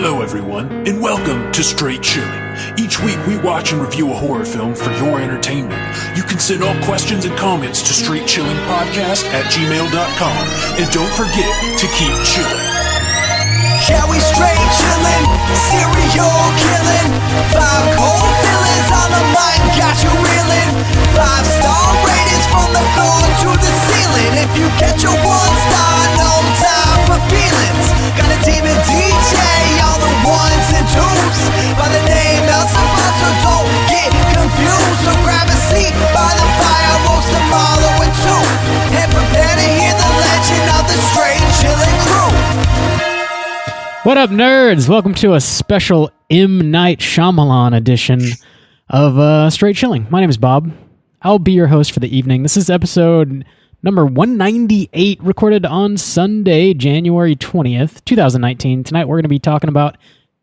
Hello everyone, and welcome to Straight Chilling. Each week we watch and review a horror film for your entertainment. You can send all questions and comments to straightchillingpodcast@gmail.com. And don't forget to keep chilling. Yeah, we straight chillin', serial killing. 5 cold feelings on the mic, got you reeling. 5-star ratings from the floor to the ceiling. If you get your 1 star, no time for feelings. Got a team and DJ, all the 1s and 2s. By the name of someone, so don't get confused. So grab a seat by the fire, roast them all over 2. And prepare to hear the legend of the Straight Chillin' crew. What up, nerds? Welcome to a special M. Night Shyamalan edition of Straight Chilling. My name is Bob. I'll be your host for the evening. This is episode number 198, recorded on Sunday, January 20th, 2019. Tonight we're going to be talking about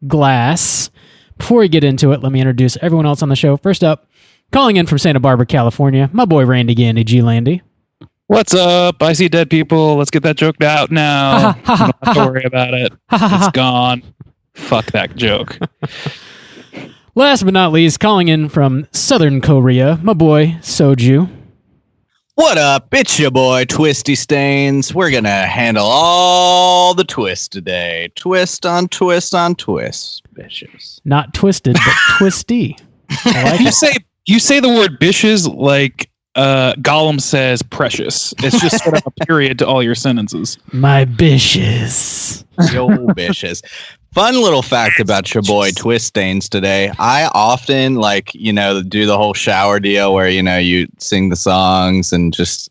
Glass. Before we get into it, let me introduce everyone else on the show. First up, calling in from Santa Barbara, California, my boy Randy Gandy G. Landy. What's up? I see dead people. Let's get that joke out now. Don't have to worry about it. It's gone. Fuck that joke. Last but not least, calling in from Southern Korea, my boy Soju. What up? It's your boy Twisty Stains. We're gonna handle all the twists today. Twist on twist on twist, bitches. Not twisted, but twisty. I like it. You say the word bitches like Gollum says precious. It's just sort of a period to all your sentences. My bishes. Yo, bitches. Fun little fact about your boy Twist Stains today. I often do the whole shower deal where, you sing the songs and just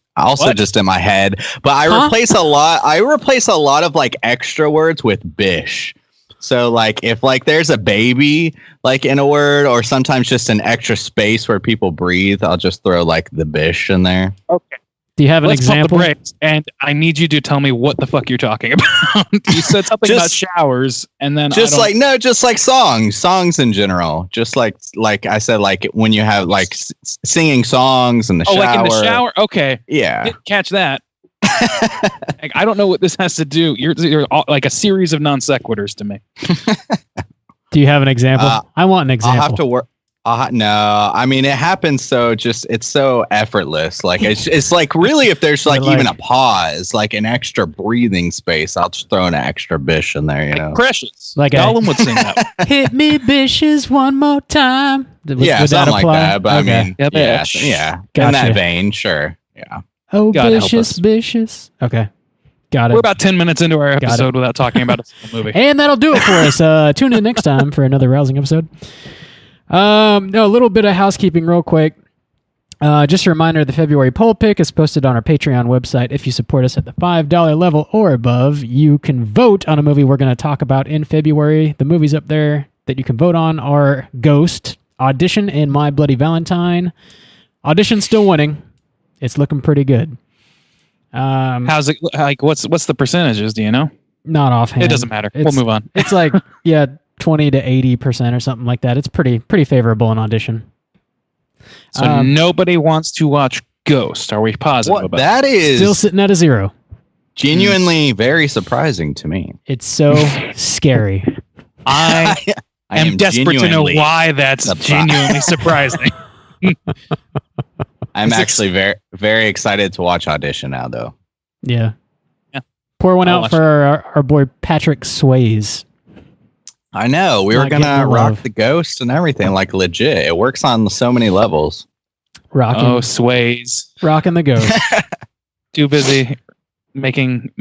in my head. But I replace a lot of like extra words with bish. So if there's a baby in a word, or sometimes just an extra space where people breathe, I'll just throw the bish in there. Okay. Do you have an Let's example? Pump the brakes, and I need you to tell me what the fuck you're talking about. You said something about showers, and then just songs in general. Just like I said, when you have singing songs in the shower. Oh, like in the shower? Okay. Yeah. Didn't catch that. I don't know what this has to do. You're like a series of non sequiturs to me. Do you have an example? I want an example. I'll have to work. No, I mean, it happens it's so effortless. It's really, if there's even a pause, an extra breathing space, I'll just throw an extra bish in there, Precious. Gollum would sing that. Hit me bishes one more time. Would something that like that. But okay. I mean, yeah. Gotcha. In that vein, sure. Yeah. Oh, God help us. bishes. Okay. Got it. We're about 10 minutes into our episode without talking about a single movie. And that'll do it for us. Tune in next time for another rousing episode. A little bit of housekeeping real quick. Just a reminder, the February poll pick is posted on our Patreon website. If you support us at the $5 level or above, you can vote on a movie we're going to talk about in February. The movies up there that you can vote on are Ghost, Audition, and My Bloody Valentine. Audition's still winning. It's looking pretty good. How's it what's the percentages? Do you know? Not offhand. It doesn't matter. We'll move on. It's 20 to 80% or something like that. It's pretty favorable in Audition. So nobody wants to watch Ghost. Are we positive about that? Is still sitting at a 0. Genuinely very surprising to me. It's so scary. I am desperate to know why that's genuinely surprising. I'm actually very, very excited to watch Audition now, though. Yeah. Pour one out for our boy Patrick Swayze. I know. We were going to rock the Ghost and everything, legit. It works on so many levels. Swayze. Rocking the Ghost. Too busy making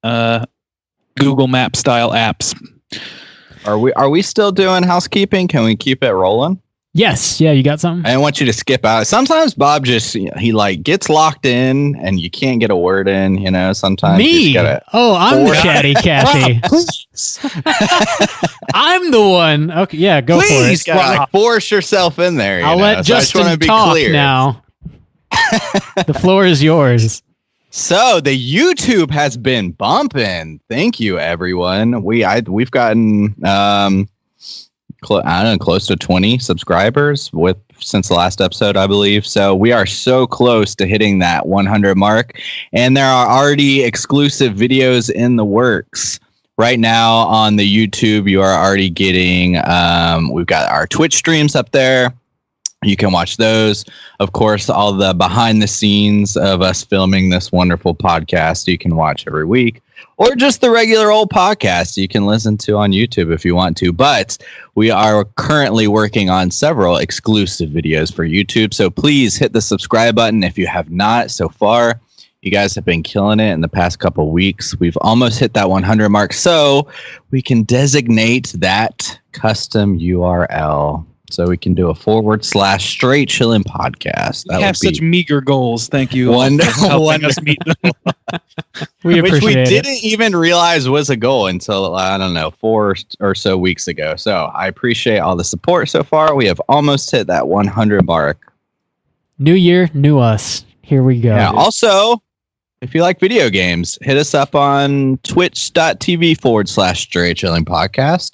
Google Map style apps. Are we still doing housekeeping? Can we keep it rolling? Yes. Yeah, you got something? I didn't want you to skip out. Sometimes Bob just, he gets locked in and you can't get a word in, sometimes. Me? I'm the chatty Cathy. I'm the one. Okay, yeah, go for it. Please, force yourself in there. I'll let Justin talk now. The floor is yours. So the YouTube has been bumping. Thank you, everyone. We've gotten close to 20 subscribers since the last episode, I believe. So we are so close to hitting that 100 mark, and there are already exclusive videos in the works. right now on the YouTube, you are already getting, we've got our Twitch streams up there. You can watch those. Of course, all the behind the scenes of us filming this wonderful podcast you can watch every week, or just the regular old podcast you can listen to on YouTube if you want to. But we are currently working on several exclusive videos for YouTube. So please hit the subscribe button if you have not so far. You guys have been killing it in the past couple of weeks. We've almost hit that 100 mark. So we can designate that custom URL. So we can do a / straight chilling podcast. We have such meager goals. Thank you. Helping us meet them. We Which appreciate we it. didn't even realize was a goal until, I don't know, 4 or so weeks ago. So I appreciate all the support so far. We have almost hit that 100 mark. New year, new us. Here we go. Yeah. Also, if you like video games, hit us up on twitch.tv / straight chilling podcast.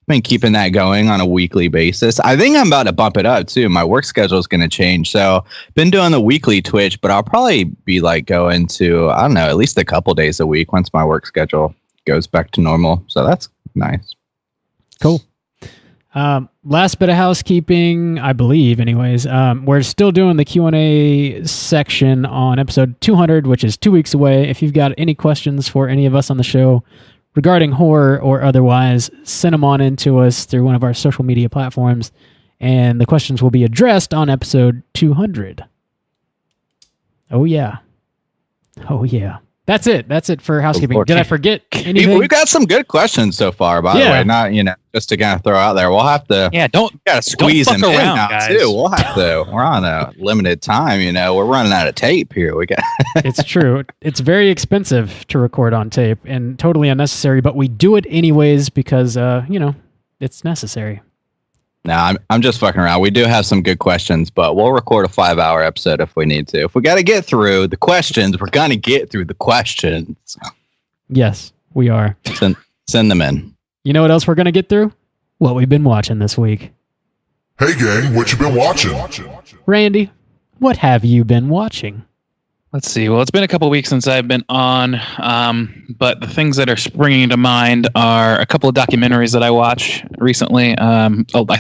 Been keeping that going on a weekly basis. I think I'm about to bump it up too. My work schedule is going to change. So been doing the weekly Twitch, but I'll probably be like going to, I don't know, at least a couple days a week once my work schedule goes back to normal. So that's nice. Cool. Last bit of housekeeping, I believe, anyways. We're still doing the Q&A section on episode 200, which is 2 weeks away. If you've got any questions for any of us on the show regarding horror or otherwise, send them on into us through one of our social media platforms, and the questions will be addressed on episode 200. Oh, yeah. Oh, yeah. That's it. That's it for housekeeping. Did I forget anything? We've got some good questions so far, by the way. Not, just to kind of throw out there. We'll have to squeeze them in now, guys. Too. We'll have to. We're on a limited time, We're running out of tape here. It's true. It's very expensive to record on tape and totally unnecessary, but we do it anyways because, it's necessary. No, I'm just fucking around. We do have some good questions, but we'll record a 5-hour episode if we need to. If we got to get through the questions, we're going to get through the questions. Yes, we are. Send them in. You know what else we're going to get through? What we've been watching this week. Hey gang, what you been watching? Randy, what have you been watching? Let's see. Well, it's been a couple of weeks since I've been on, but the things that are springing to mind are a couple of documentaries that I watched recently. I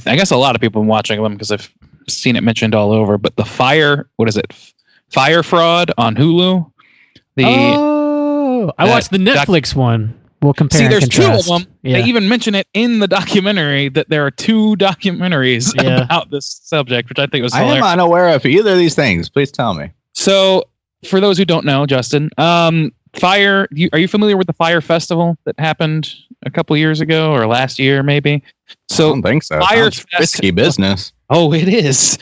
guess a lot of people have been watching them because I've seen it mentioned all over. But the Fire Fraud on Hulu. I watched the Netflix one. We'll compare. See, there's and contrast. 2 of them. Yeah. They even mention it in the documentary that there are 2 documentaries about this subject, which I think was hilarious. I am unaware of either of these things. Please tell me. So, for those who don't know, Justin, Fire. Are you familiar with the Fire Festival that happened a couple years ago or last year, maybe? So, I don't think so. Fire risky business. Oh, it is.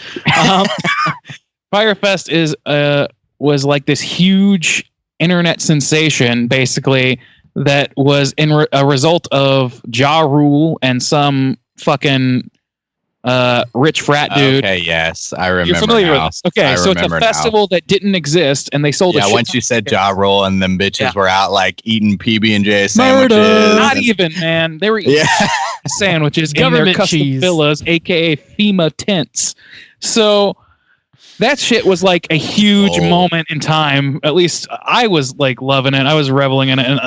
Firefest was like this huge internet sensation, basically, that was a result of Ja Rule and some fucking rich frat dude. Okay, yes, I remember. You're familiar now. with this? Okay, so it's a festival that didn't exist, and they sold. Yeah, once you said Ja Rule, and them bitches were out like eating PB&J sandwiches. Not even, man. They were eating sandwiches in their custom cheese. villas, aka FEMA tents. So that shit was like a huge moment in time. At least I was like loving it. I was reveling in it, and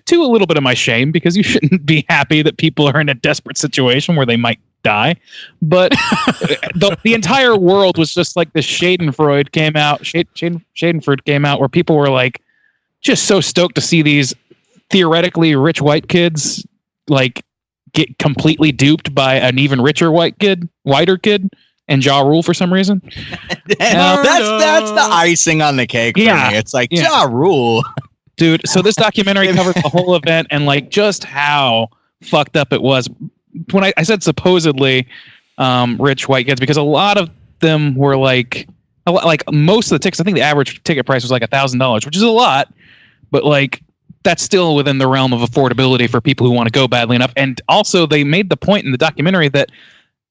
to a little bit of my shame, because you shouldn't be happy that people are in a desperate situation where they might die. But the entire world was just like the Schadenfreude came out. Schadenfreude came out, where people were like just so stoked to see these theoretically rich white kids like get completely duped by an even richer whiter kid. And Ja Rule for some reason. That's the icing on the cake for me. It's like Ja Rule. Dude, so this documentary covers the whole event and like just how fucked up it was. When I said supposedly rich white kids, because a lot of them were like most of the tickets, I think the average ticket price was like $1,000, which is a lot, but like that's still within the realm of affordability for people who want to go badly enough. And also they made the point in the documentary that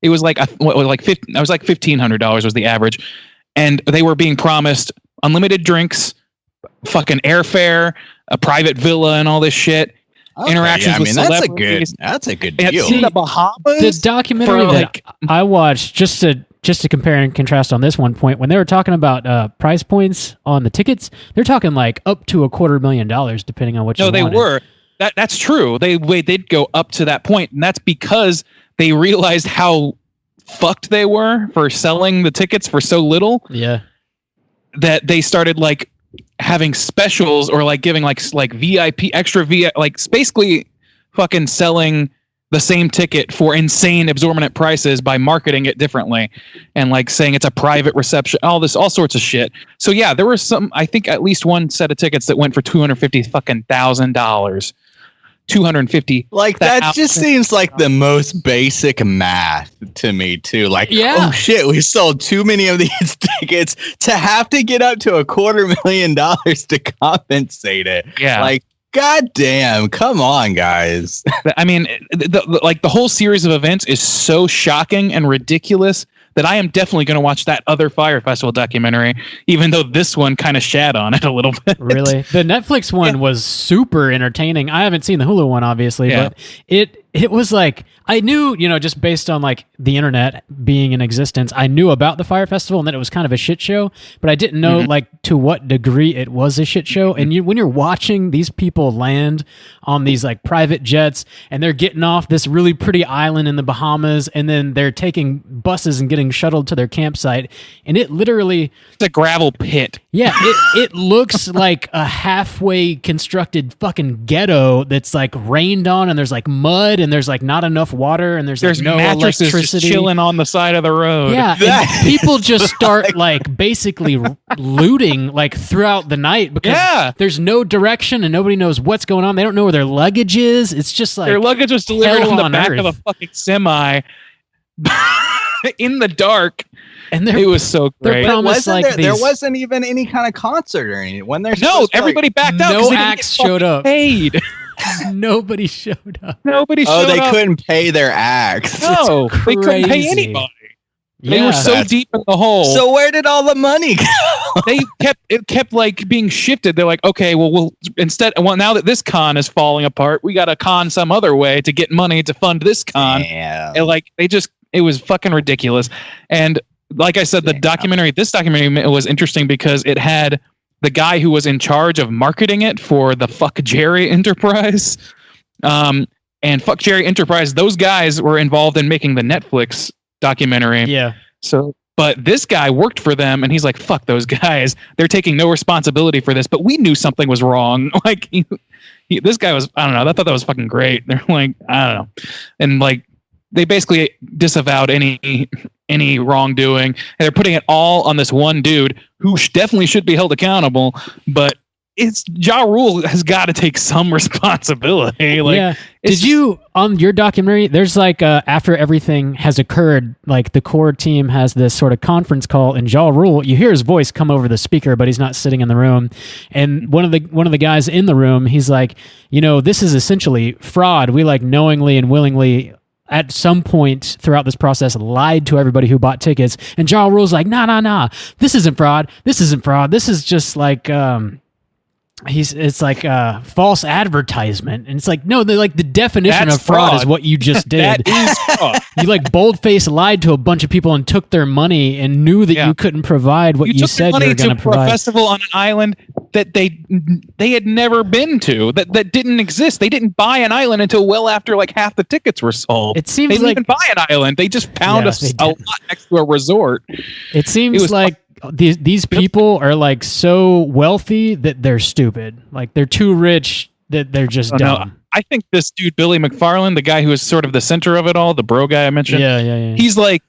it was like $1,500 was the average, and they were being promised unlimited drinks, fucking airfare, a private villa, and all this shit. Interactions with celebrities. That's a good deal. See, the Bahamas. The documentary that I watched, just to compare and contrast on this one point, when they were talking about price points on the tickets, they're talking like up to $250,000 depending on what you wanted. No, they were. That's true. They did go up to that point, and that's because they realized how fucked they were for selling the tickets for so little. Yeah. That they started like having specials or like giving like VIP extra VIP, like basically fucking selling the same ticket for insane exorbitant prices by marketing it differently and like saying it's a private reception, all sorts of shit. So yeah, there were I think at least one set of tickets that went for $250,000. 250. Like that just seems like the most basic math to me too. Like, oh shit, we sold too many of these tickets to have to get up to $250,000 to compensate it. Yeah. Like, God damn, come on, guys. I mean, the whole series of events is so shocking and ridiculous that I am definitely going to watch that other Fyre Festival documentary, even though this one kind of shat on it a little bit. Really? The Netflix one was super entertaining. I haven't seen the Hulu one, obviously, but it was like, I knew, just based on like the internet being in existence, I knew about the Fyre Festival and that it was kind of a shit show, but I didn't know like to what degree it was a shit show. And when you're watching these people land on these like private jets and they're getting off this really pretty island in the Bahamas and then they're taking buses and getting shuttled to their campsite, and it literally... It's a gravel pit. Yeah, it looks like a halfway constructed fucking ghetto that's like rained on, and there's like mud and there's like not enough water and there's like no mattresses electricity. Just chilling on the side of the road. Yeah, and people just start like basically looting like throughout the night because there's no direction and nobody knows what's going on. They don't know where their luggage is. It's just like their luggage was delivered on the back Earth. of a fucking semi in the dark. And it was so great. There wasn't even any kind of concert or anything. When there's everybody backed out. No acts showed up. Paid. Nobody showed up. Nobody showed up. Oh, they couldn't pay their acts. No, they couldn't pay anybody. They were so deep in the hole. So where did all the money go? It kept like being shifted. They're like, okay, well, now that this con is falling apart, we got to con some other way to get money to fund this con. Yeah. And like it was fucking ridiculous. And like I said, this documentary was interesting because it had the guy who was in charge of marketing it for the Fuck Jerry Enterprise. And Fuck Jerry Enterprise, those guys were involved in making the Netflix documentary. Yeah. So, but this guy worked for them and he's like, fuck those guys. They're taking no responsibility for this, but we knew something was wrong. Like this guy was, I don't know. I thought that was fucking great. They're like, I don't know. And like, they basically disavowed any wrongdoing, and they're putting it all on this one dude who definitely should be held accountable. But it's Ja Rule has got to take some responsibility. Like, yeah. Did you on your documentary? There's like after everything has occurred, like the core team has this sort of conference call, and Ja Rule, you hear his voice come over the speaker, but he's not sitting in the room. And one of the guys in the room, he's like, this is essentially fraud. We like knowingly and willingly, at some point throughout this process, lied to everybody who bought tickets. And Ja Rule's like, nah. This isn't fraud. This is just like, it's like false advertisement. And it's like, no, the definition of fraud is what you just did. That is fraud. You like bold-faced lied to a bunch of people and took their money and knew that you couldn't provide what you said you were going to provide. A festival on an island that they had never been to, that didn't exist. They didn't buy an island until well after like half the tickets were sold. It seems they didn't like even buy an island. They just found a lot next to a resort. It seems like these people are like so wealthy that they're stupid. Like they're too rich that they're just dumb. No, I think this dude Billy McFarland, the guy who is sort of the center of it all, the bro guy I mentioned. Yeah. He's like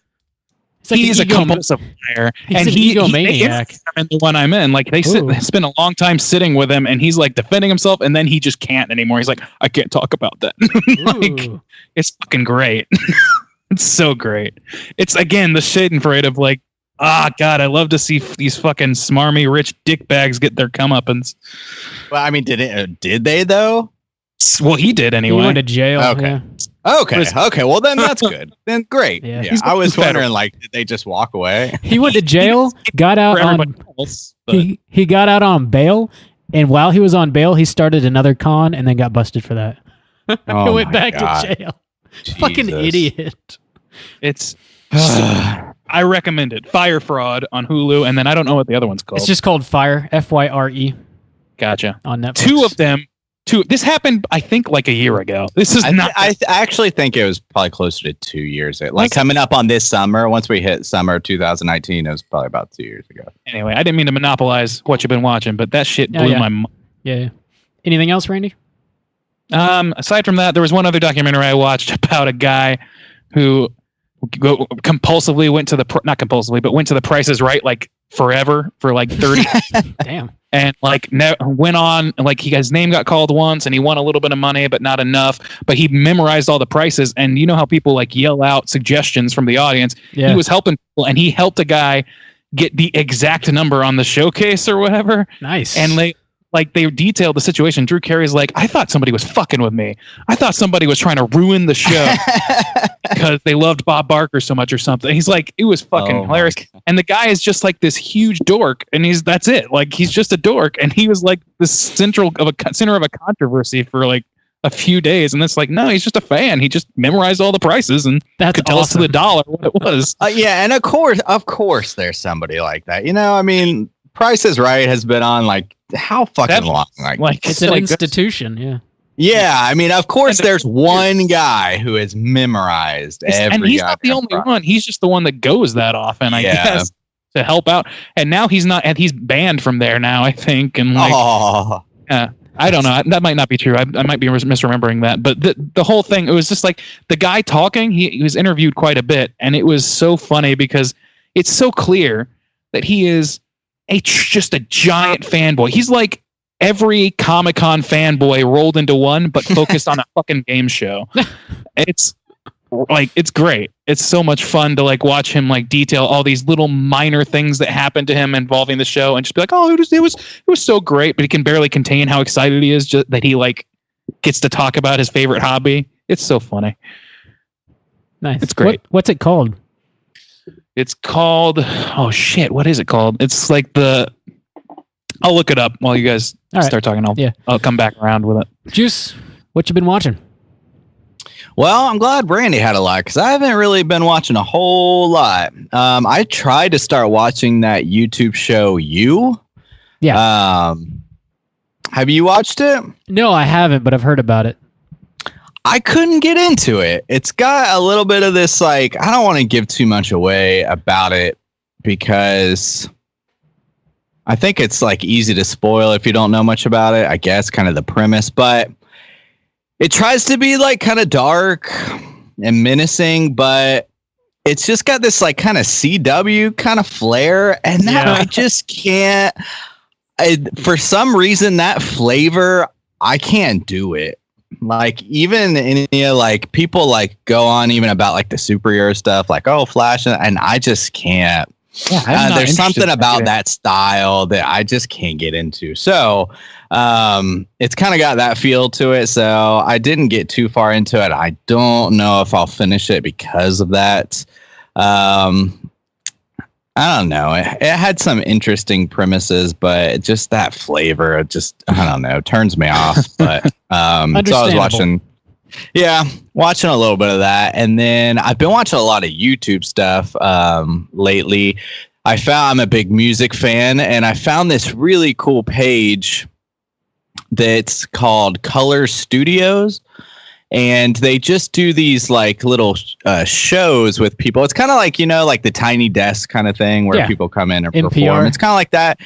he's a compulsive liar, and an egomaniac. And the one I'm in, like they spend a long time sitting with him, and he's like defending himself, and then he just can't anymore. He's like, I can't talk about that. Like, it's fucking great. It's so great. It's again the Schadenfreude of like, God, I love to see these fucking smarmy rich dickbags get their comeuppance. Well, I mean, did they though? Well, he did anyway. He went to jail. Okay. Yeah. Okay. Well, then that's good. Then great. Yeah. I was wondering, like, did they just walk away? He went to jail, got out on else, he got out on bail, and while he was on bail, he started another con and then got busted for that. He went back to jail. Jesus. Fucking idiot. It's I recommend it. Fyre Fraud on Hulu, and then I don't know what the other one's called. It's just called Fyre, Fyre. Gotcha. On Netflix. Two of them This happened, I think, like a year ago. This is not. I actually think it was probably closer to 2 years. Like coming up on this summer, once we hit summer 2019, it was probably about 2 years ago. Anyway, I didn't mean to monopolize what you've been watching, but that shit blew my mind. Yeah. Anything else, Randy? Aside from that, there was one other documentary I watched about a guy who compulsively went to not compulsively, but went to the Price is Right like forever for like 30. Damn. And like went on, like his name got called once, and he won a little bit of money, but not enough. But he memorized all the prices, and you know how people like yell out suggestions from the audience. Yeah. He was helping people, and he helped a guy get the exact number on the showcase or whatever. Nice. And they detailed the situation. Drew Carey's like, I thought somebody was fucking with me. I thought somebody was trying to ruin the show because they loved Bob Barker so much or something. He's like, it was fucking hilarious. And the guy is just like this huge dork, and that's it. Like, he's just a dork, and he was like the center of a controversy for like a few days. And it's like, no, he's just a fan. He just memorized all the prices and could tell us to the dollar what it was. Yeah, and of course, there's somebody like that. You know, I mean, Price is Right has been on like how fucking long? Like it's an institution. Yeah. Yeah, I mean, of course, there's one guy who has memorized every. And he's not the only one. He's just the one that goes that often, I guess, to help out. And now he's not, and he's banned from there now, I think. And like, I don't know. That might not be true. I might be misremembering that. But the whole thing, it was just like the guy talking. He was interviewed quite a bit, and it was so funny because it's so clear that he is just a giant fanboy. He's like every Comic-Con fanboy rolled into one, but focused on a fucking game show. It's great. It's so much fun to like watch him like detail all these little minor things that happened to him involving the show, and just be like, oh, it was so great, but he can barely contain how excited he is just that he like gets to talk about his favorite hobby. It's so funny. Nice. It's great. What's it called? It's called, oh shit, what is it called? It's like I'll look it up while you guys start talking. I'll come back around with it. Juice, what you been watching? Well, I'm glad Brandy had a lot because I haven't really been watching a whole lot. I tried to start watching that YouTube show, You. Yeah. Have you watched it? No, I haven't, but I've heard about it. I couldn't get into it. It's got a little bit of this, like, I don't want to give too much away about it because I think it's like easy to spoil if you don't know much about it, I guess, kind of the premise, but it tries to be like kind of dark and menacing, but it's just got this like kind of CW kind of flair, and that I just can't, for some reason, that flavor, I can't do it. Like even in like people like go on even about like the superhero stuff, like Flash, and I just can't. Yeah, there's something about that style that I just can't get into. So it's kind of got that feel to it. So I didn't get too far into it. I don't know if I'll finish it because of that. I don't know. It had some interesting premises, but just that flavor, I don't know, turns me off. But so I was watching a little bit of that. And then I've been watching a lot of YouTube stuff lately. I'm a big music fan, and I found this really cool page that's called Color Studios. And they just do these like little shows with people. It's kind of like, like the Tiny Desk kind of thing where people come in and perform. It's kind of like that.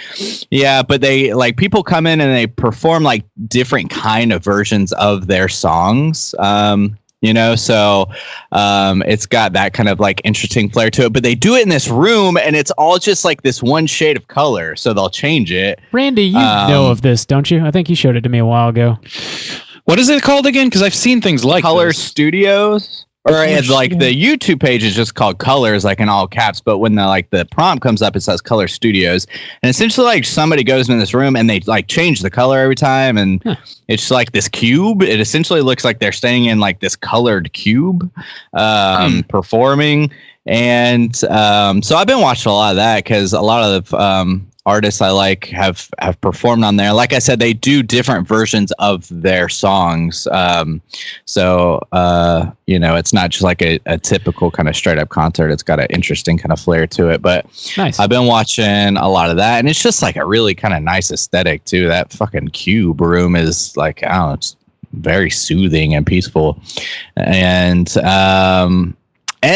Yeah. But they like people come in and they perform like different kind of versions of their songs. So it's got that kind of like interesting flair to it. But they do it in this room, and it's all just like this one shade of color. So they'll change it. Randy, you know of this, don't you? I think you showed it to me a while ago. What is it called again? Because I've seen things like Color Studios, or like the YouTube page is just called Colors, like in all caps. But when the prompt comes up, it says Color Studios, and essentially like somebody goes in this room and they like change the color every time, and it's like this cube. It essentially looks like they're staying in like this colored cube, performing. And so I've been watching a lot of that because a lot of artists I like have performed on there. Like I said, they do different versions of their songs. It's not just like a typical kind of straight up concert. It's got an interesting kind of flair to it. But Nice. I've been watching a lot of that, and it's just like a really kind of nice aesthetic too. That fucking cube room is like, I don't know, it's very soothing and peaceful. And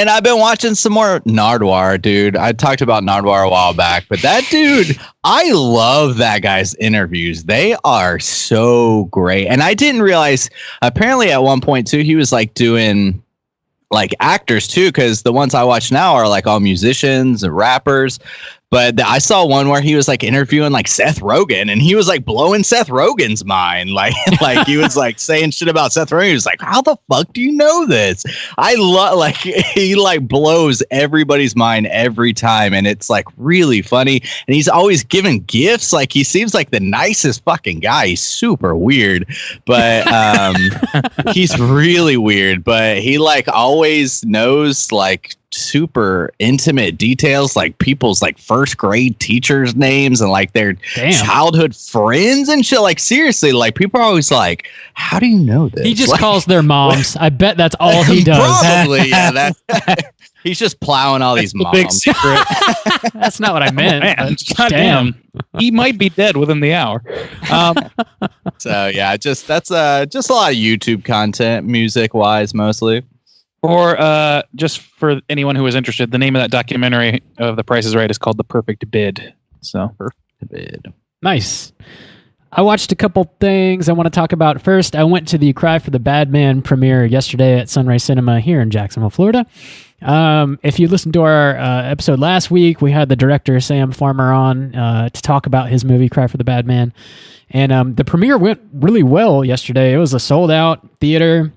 I've been watching some more Nardwuar, dude. I talked about Nardwuar a while back, but that dude, I love that guy's interviews. They are so great. And I didn't realize, apparently at one point too, he was like doing like actors too, because the ones I watch now are like all musicians and rappers. But I saw one where he was like interviewing like Seth Rogen, and he was like blowing Seth Rogen's mind. Like he was like saying shit about Seth Rogen. He was like, how the fuck do you know this? I love, like, he like blows everybody's mind every time. And it's like really funny. And he's always giving gifts. Like, he seems like the nicest fucking guy. He's super weird, but he's really weird, but he like always knows like super intimate details, like people's like first grade teachers' names and like their childhood friends and shit. Like, seriously, like people are always like, how do you know this? He just like, calls their moms. I bet that's all he does. Probably, yeah. He's just plowing all these moms. Big secret. That's not what I meant. Man, goddamn. He might be dead within the hour. So yeah, that's just a lot of YouTube content, music wise, mostly. Or just for anyone who is interested, the name of that documentary of The Price is Right is called The Perfect Bid. So, Perfect Bid. Nice. I watched a couple things I want to talk about. First, I went to the Cry for the Bad Man premiere yesterday at Sunrise Cinema here in Jacksonville, Florida. If you listened to our episode last week, we had the director Sam Farmer on to talk about his movie Cry for the Bad Man. And the premiere went really well yesterday. It was a sold-out theater.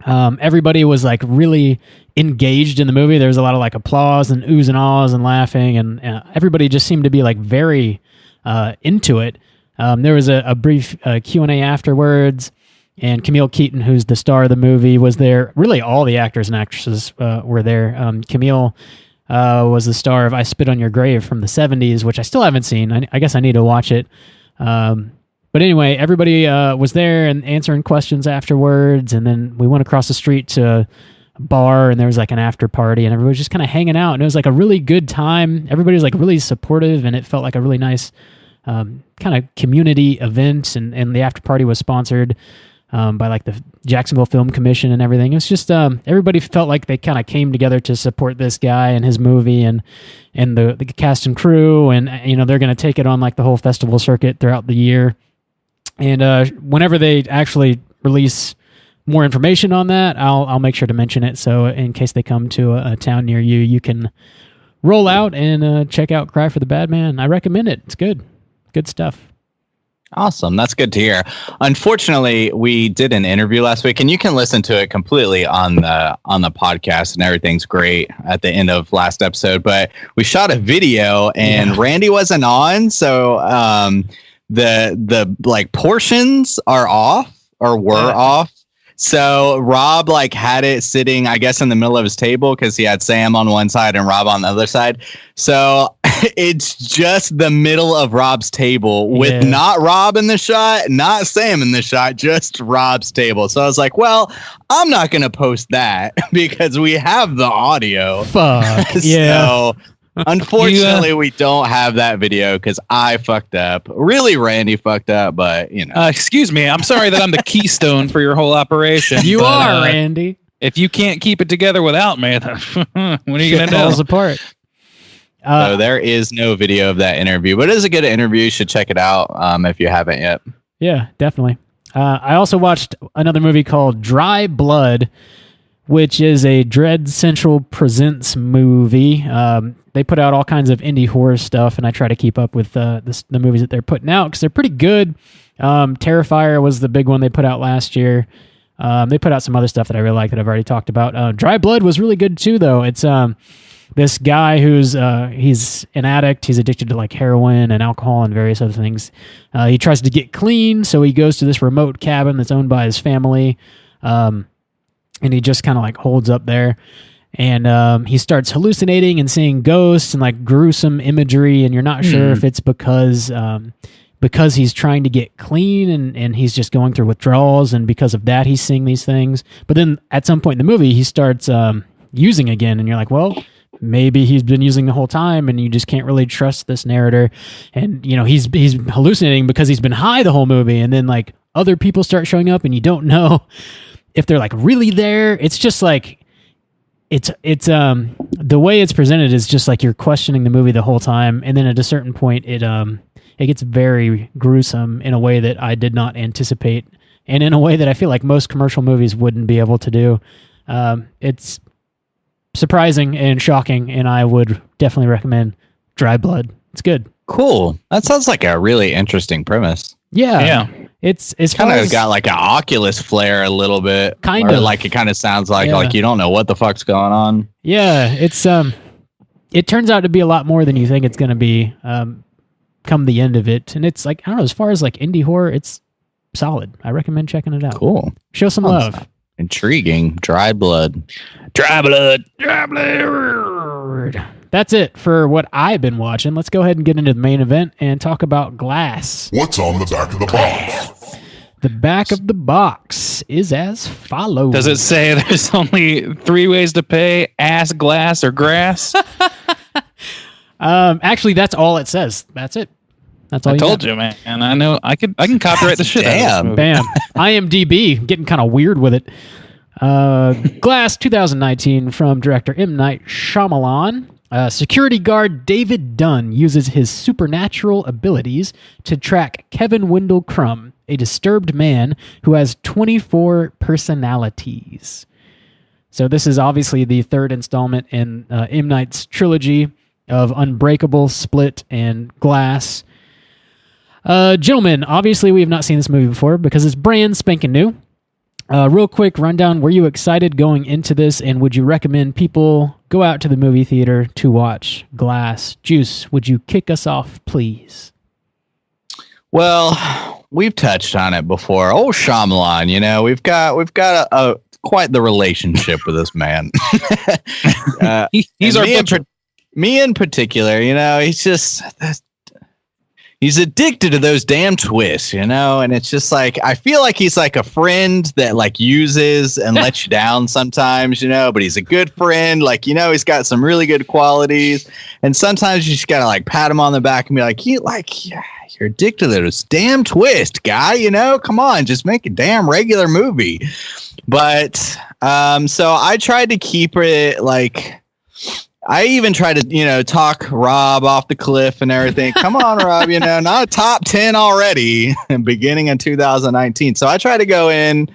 Everybody was like really engaged in the movie. There was a lot of like applause and oohs and ahs and laughing, and everybody just seemed to be like very into it. There was a brief Q&A afterwards, and Camille Keaton, who's the star of the movie, was there. Really, all the actors and actresses were there. Camille was the star of I Spit on Your Grave from the 70s, which I still haven't seen. I guess I need to watch it. But anyway, everybody was there and answering questions afterwards, and then we went across the street to a bar, and there was like an after party, and everybody was just kind of hanging out, and it was like a really good time. Everybody was like really supportive, and it felt like a really nice kind of community event, and the after party was sponsored by like the Jacksonville Film Commission and everything. It was just everybody felt like they kind of came together to support this guy and his movie, and the cast and crew, and they're going to take it on like the whole festival circuit throughout the year. And whenever they actually release more information on that, I'll make sure to mention it. So in case they come to a town near you, you can roll out and check out Cry for the Bad Man. I recommend it. It's good. Good stuff. Awesome. That's good to hear. Unfortunately, we did an interview last week, and you can listen to it completely on the podcast, and everything's great at the end of last episode. But we shot a video, and Randy wasn't on, so the like portions are off or were off. So Rob like had it sitting, I guess, in the middle of his table because he had Sam on one side and Rob on the other side. So it's just the middle of Rob's table with not Rob in the shot, not Sam in the shot, just Rob's table. So I was like, well, I'm not going to post that because we have the audio. Fuck. So unfortunately, we don't have that video because I fucked up. Really, Randy fucked up, but excuse me. I'm sorry that I'm the keystone for your whole operation. You are, Randy. If you can't keep it together without me, then what are you going to do? Falls apart. So there is no video of that interview, but it is a good interview. You should check it out if you haven't yet. Yeah, definitely. I also watched another movie called Dry Blood, which is a Dread Central Presents movie. They put out all kinds of indie horror stuff, and I try to keep up with the movies that they're putting out because they're pretty good. Terrifier was the big one they put out last year. They put out some other stuff that I really like that I've already talked about. Dry Blood was really good too, though. It's this guy who's he's an addict. He's addicted to like heroin and alcohol and various other things. He tries to get clean, so he goes to this remote cabin that's owned by his family, and he just kind of like holds up there. and he starts hallucinating and seeing ghosts and like gruesome imagery, and you're not sure if it's because he's trying to get clean and he's just going through withdrawals, and because of that he's seeing these things. But then at some point in the movie he starts using again, and you're like, well, maybe he's been using the whole time, and you just can't really trust this narrator. And he's hallucinating because he's been high the whole movie, and then like other people start showing up and you don't know if they're like really there. It's just like it's the way it's presented is just like you're questioning the movie the whole time, and then at a certain point it gets very gruesome in a way that I did not anticipate, and in a way that I feel like most commercial movies wouldn't be able to do. It's surprising and shocking, and I would definitely recommend Dry Blood. It's good. Cool. That sounds like a really interesting premise. Yeah. It's kind of got like an Oculus flare a little bit. Kind of. Like it kind of sounds like you don't know what the fuck's going on. Yeah, it's it turns out to be a lot more than you think it's going to be come the end of it. And it's like, I don't know, as far as like indie horror, it's solid. I recommend checking it out. Cool. Show some love. Intriguing. Dry Blood. Dry Blood. That's it for what I've been watching. Let's go ahead and get into the main event and talk about Glass. What's on the back of the box? The back of the box is as follows. Does it say there's only 3 ways to pay: ass, glass, or grass? Actually, that's all it says. That's it. That's all I told you, man. And I know I can copyright the shit out of this movie. Bam. IMDb getting kind of weird with it. Glass 2019 from director M. Night Shyamalan. Security guard David Dunn uses his supernatural abilities to track Kevin Wendell Crumb, a disturbed man who has 24 personalities. So this is obviously the third installment in M. Night's trilogy of Unbreakable, Split, and Glass. Gentlemen, obviously we have not seen this movie before because it's brand spanking new. Real quick rundown, were you excited going into this, and would you recommend people go out to the movie theater to watch Glass? Juice, would you kick us off, please? Well, we've touched on it before. Oh, Shyamalan, we've got a quite the relationship with this man. He's our me in particular, he's just... He's addicted to those damn twists, and it's just like, I feel like he's like a friend that like uses and lets you down sometimes, but he's a good friend. Like, he's got some really good qualities, and sometimes you just got to like pat him on the back and be like, you're addicted to those damn twists, guy, come on, just make a damn regular movie. But, so I tried to keep it like, I even tried to, talk Rob off the cliff and everything. Come on, Rob, not a top 10 already beginning in 2019. So I tried to go in,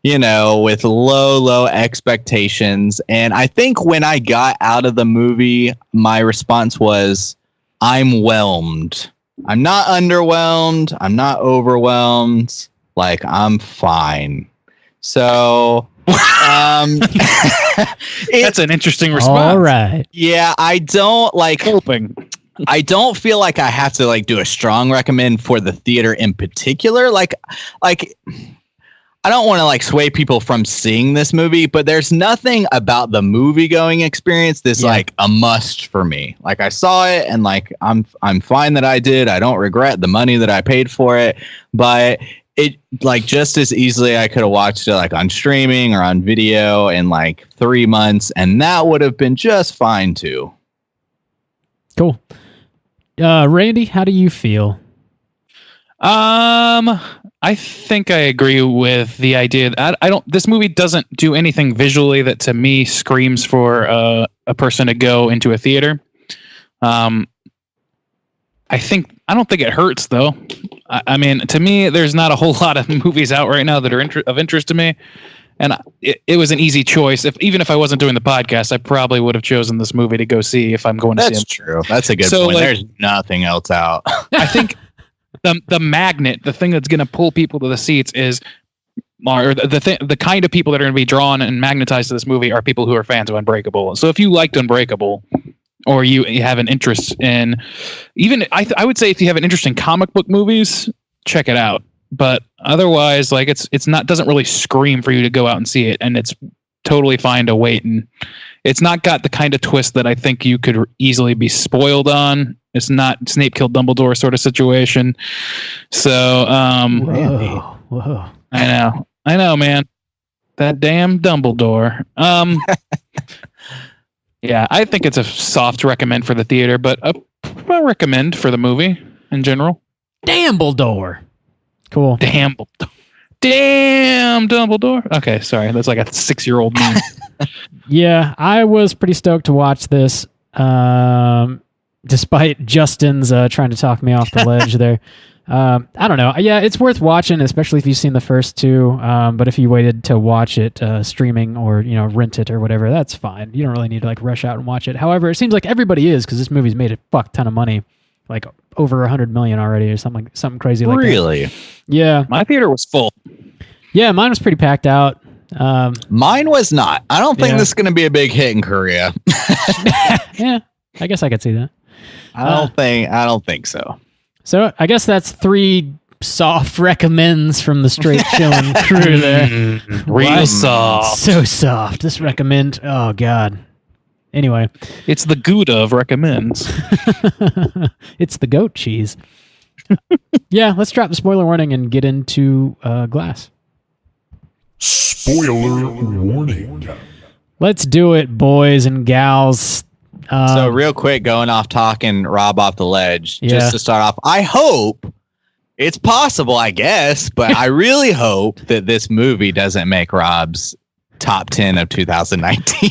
with low expectations. And I think when I got out of the movie, my response was, I'm whelmed. I'm not underwhelmed. I'm not overwhelmed. Like, I'm fine. So... That's an interesting response. All right. Yeah, I don't like hoping. I don't feel like I have to like do a strong recommend for the theater in particular. Like I don't want to like sway people from seeing this movie, but there's nothing about the movie going experience that's like a must for me. Like I saw it and like I'm fine that I did. I don't regret the money that I paid for it, but it like just as easily I could have watched it like on streaming or on video in like 3 months, and that would have been just fine too. Cool. Randy, how do you feel? I think I agree with the idea that this movie doesn't do anything visually that to me screams for a person to go into a theater. I don't think it hurts though. I mean, to me, there's not a whole lot of movies out right now that are of interest to me, and it was an easy choice. Even if I wasn't doing the podcast, I probably would have chosen this movie to go see if I'm going to see it. That's true. That's a good point. Like, there's nothing else out. I think the magnet, the thing that's going to pull people to the seats the kind of people that are going to be drawn and magnetized to this movie are people who are fans of Unbreakable. So if you liked Unbreakable, or you have an interest in even, I would say if you have an interest in comic book movies, check it out. But otherwise, like it's not, doesn't really scream for you to go out and see it. And it's totally fine to wait and it's not got the kind of twist that I think you could easily be spoiled on. It's not Snape killed Dumbledore sort of situation. So, Whoa. I know, man. That damn Dumbledore. Yeah, I think it's a soft recommend for the theater, but a recommend for the movie in general. Dumbledore. Cool. Damn Dumbledore. Okay, sorry. That's like a 6-year-old meme. Yeah, I was pretty stoked to watch this, despite Justin's trying to talk me off the ledge there. I don't know. Yeah, it's worth watching, especially if you've seen the first two. But if you waited to watch it streaming or rent it or whatever, that's fine. You don't really need to like rush out and watch it. However, it seems like everybody is, because this movie's made a fuck ton of money, like over 100 million already or something crazy like that. Really? Yeah. My theater was full. Yeah, mine was pretty packed out. Mine was not. I don't think this is going to be a big hit in Korea. Yeah, I guess I could see that. I don't think so. So I guess that's 3 soft recommends from the Straight Chillin' crew there. Real soft. So soft. This recommend. Oh God. Anyway, it's the Gouda of recommends. It's the goat cheese. Yeah, let's drop the spoiler warning and get into Glass. Spoiler warning. Let's do it, boys and gals. So real quick, going off talking Rob off the ledge, Yeah. just to start off, I hope it's possible, I guess, but I really hope that this movie doesn't make Rob's top 10 of 2019.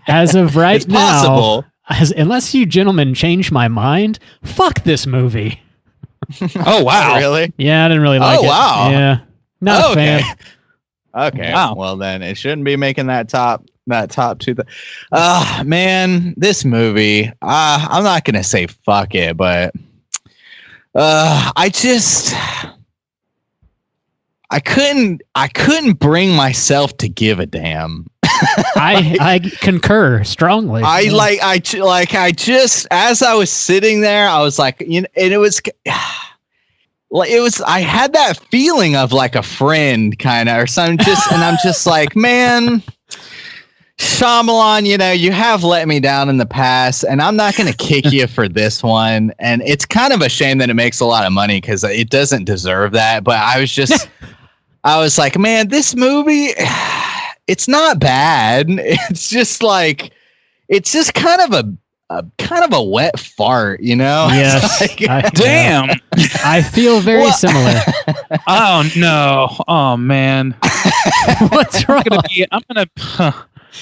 As of right It's now, possible. unless you gentlemen change my mind, fuck this movie. Oh, wow. Really? Yeah, I didn't really like it. wow. Yeah, not a fan. Okay. Wow. Well, then it shouldn't be making that top two. Man, this movie, I'm not going to say fuck it, but I couldn't bring myself to give a damn. I concur strongly. As I was sitting there, I was like, and it was I had that feeling of like a friend kind of or something, and I'm just like, man, Shyamalan, you have let me down in the past, and I'm not going to kick you for this one. And it's kind of a shame that it makes a lot of money because it doesn't deserve that. But I was like, man, this movie, it's not bad. It's just kind of a wet fart, Yes. Like, Damn. I feel very similar. Oh, no. Oh, man. What's wrong? I'm going to...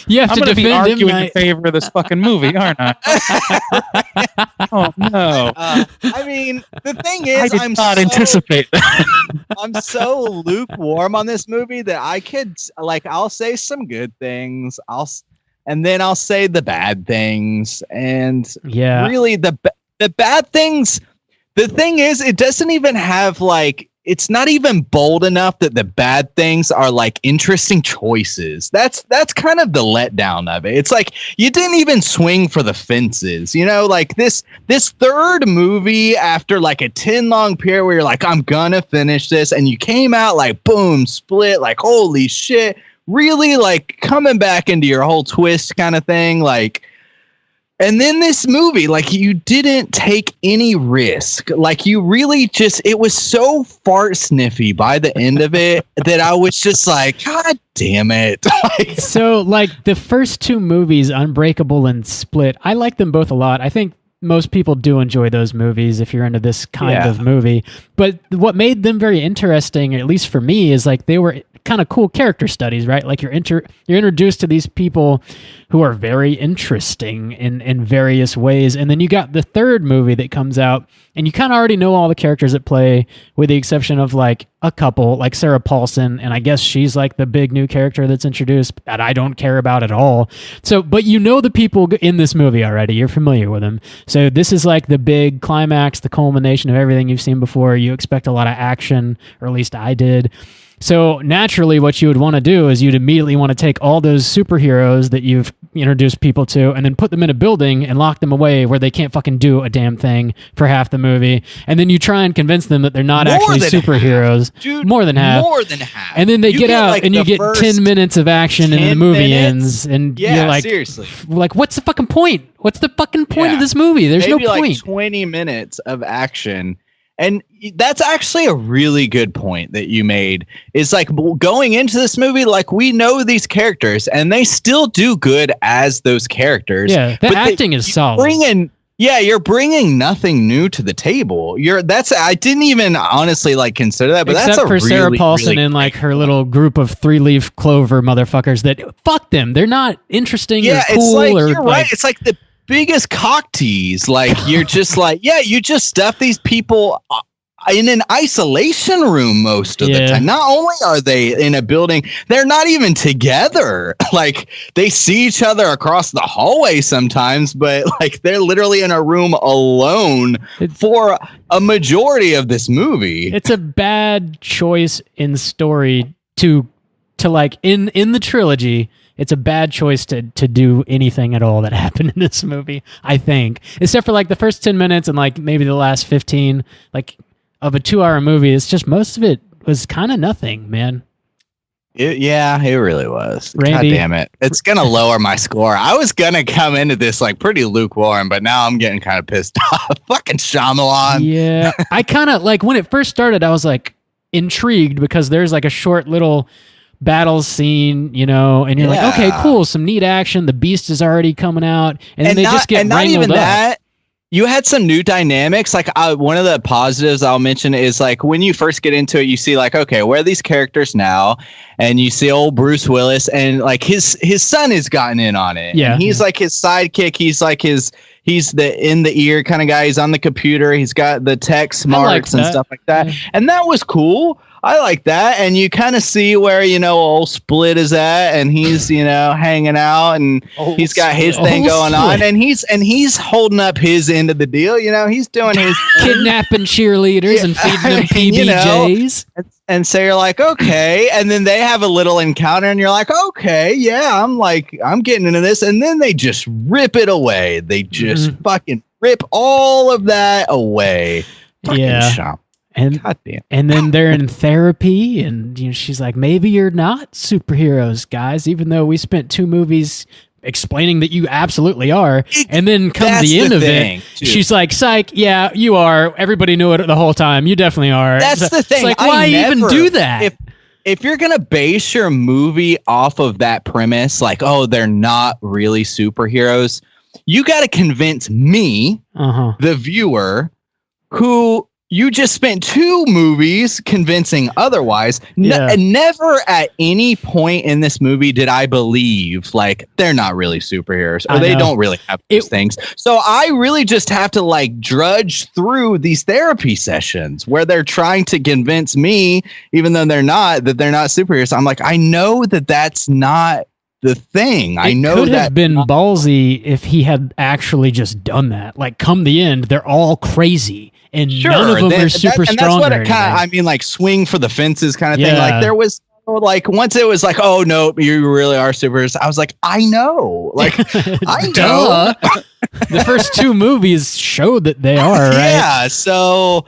You have I'm to going to be defend him. arguing in favor of this fucking movie, aren't I? Oh, no. I mean, the thing is, I did not anticipate that. I'm so lukewarm on this movie that I could, I'll say some good things. And then I'll say the bad things. And Yeah. really the bad things, the thing is, it doesn't even have it's not even bold enough that the bad things are interesting choices. That's kind of the letdown of it. It's like you didn't even swing for the fences, this third movie after a 10 long period where you're like, I'm gonna finish this, and you came out boom, split, holy shit, really coming back into your whole twist kind of thing, and then this movie, you didn't take any risk. You really it was so fart sniffy by the end of it that I was just like, God damn it. So, the first 2 movies, Unbreakable and Split, I like them both a lot. I think most people do enjoy those movies if you're into this kind of movie. But what made them very interesting, at least for me, is they were kind of cool character studies, right? You're introduced to these people who are very interesting in various ways. And then you got the third movie that comes out, and you kind of already know all the characters at play, with the exception of a couple, like Sarah Paulson, and I guess she's the big new character that's introduced that I don't care about at all. So, but the people in this movie already. You're familiar with them. So this is the big climax, the culmination of everything you've seen before. You expect a lot of action, or at least I did. So naturally, what you would want to do is you'd immediately want to take all those superheroes that you've introduce people to, and then put them in a building and lock them away where they can't fucking do a damn thing for half the movie. And then you try and convince them that they're not actually superheroes. Dude, more than half. And then they get out like and you get 10 minutes of action and then the movie ends. And you're like, seriously. Like, what's the fucking point? What's the fucking point of this movie? There's maybe no point. Like 20 minutes of action. And that's actually a really good point that you made. Is like going into this movie, like we know these characters and they still do good as those characters. Yeah, the acting is solid. You're bringing nothing new to the table. I didn't even honestly like consider that, but except that's for Sarah Paulson and like her little group of 3-leaf clover motherfuckers that fuck them. They're not interesting or cool. It's like, or you're right. It's like the biggest cock tease. Like you're just like, you just stuff these people in an isolation room most of the time. Not only are they in a building, they're not even together. Like they see each other across the hallway sometimes, but like they're literally in a room alone for a majority of this movie. It's a bad choice in story to like in the trilogy. It's a bad choice to do anything at all that happened in this movie, I think. Except for like the first 10 minutes and like maybe the last 15 like of a 2-hour movie. It's just most of it was kind of nothing, man. It really was. Randy, God damn it. It's going to lower my score. I was going to come into this like pretty lukewarm, but now I'm getting kind of pissed off. Fucking Shyamalan. Yeah. I kind of like when it first started, I was like intrigued because there's like a short little battle scene, and you're like, okay, cool, some neat action. The beast is already coming out, and then they just get wrangled not even up. that. You had some new dynamics. Like one of the positives I'll mention is like when you first get into it, you see like, okay, where are these characters now? And you see old Bruce Willis, and like his son has gotten in on it. Yeah, and he's like his sidekick. He's like he's the in the ear kind of guy. He's on the computer. He's got the tech smarts and stuff like that. Yeah. And that was cool. I like that. And you kind of see where, old Split is at, and he's, hanging out, and he's got his thing going on, and he's holding up his end of the deal. He's doing his kidnapping cheerleaders and feeding them PBJs. And so you're like, okay. And then they have a little encounter and you're like, okay, yeah, I'm getting into this. And then they just rip it away. They just fucking rip all of that away. Fucking And then they're in therapy, and she's like, maybe you're not superheroes, guys, even though we spent 2 movies explaining that you absolutely are. And then come the end of it, she's like, psych, yeah, you are. Everybody knew it the whole time. You definitely are. That's the thing. It's like, why even do that? If you're going to base your movie off of that premise, like, oh, they're not really superheroes, you got to convince me, the viewer, who you just spent 2 movies convincing otherwise. Never at any point in this movie did I believe like they're not really superheroes or they don't really have those things. So I really just have to like drudge through these therapy sessions where they're trying to convince me, even though they're not, that they're not superheroes. I'm like, I know that that's not the thing. I know could have been ballsy if he had actually just done that. Like, come the end, they're all crazy, and none of them are super strong. And that's what it kind of, I mean, like swing for the fences kind of thing. Like there was like once it was like, oh no, you really are superheroes. I was like, I know, like I know. The first 2 movies showed that they are, right? Yeah. So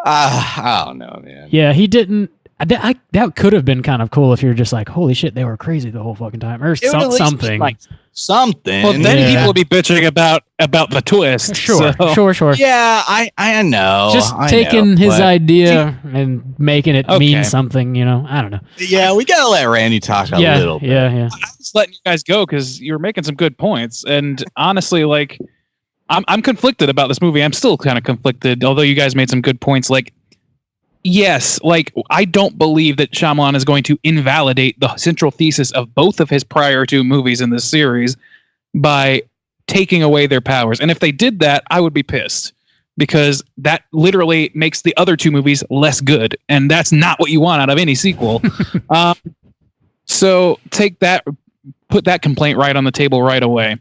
I don't know, man. Yeah, he didn't. That could have been kind of cool if you're just like, holy shit, they were crazy the whole fucking time, or something. Like something. Well, then people will be bitching about the twist. Sure. Yeah, I know. Just taking his idea and making it mean something. I don't know. Yeah, we gotta let Randy talk a little bit. Yeah. I'm just letting you guys go because you're making some good points, and honestly, like, I'm conflicted about this movie. I'm still kind of conflicted, although you guys made some good points. Like, yes, like, I don't believe that Shyamalan is going to invalidate the central thesis of both of his prior 2 movies in this series by taking away their powers. And if they did that, I would be pissed, because that literally makes the other 2 movies less good. And that's not what you want out of any sequel. So take that, put that complaint right on the table right away.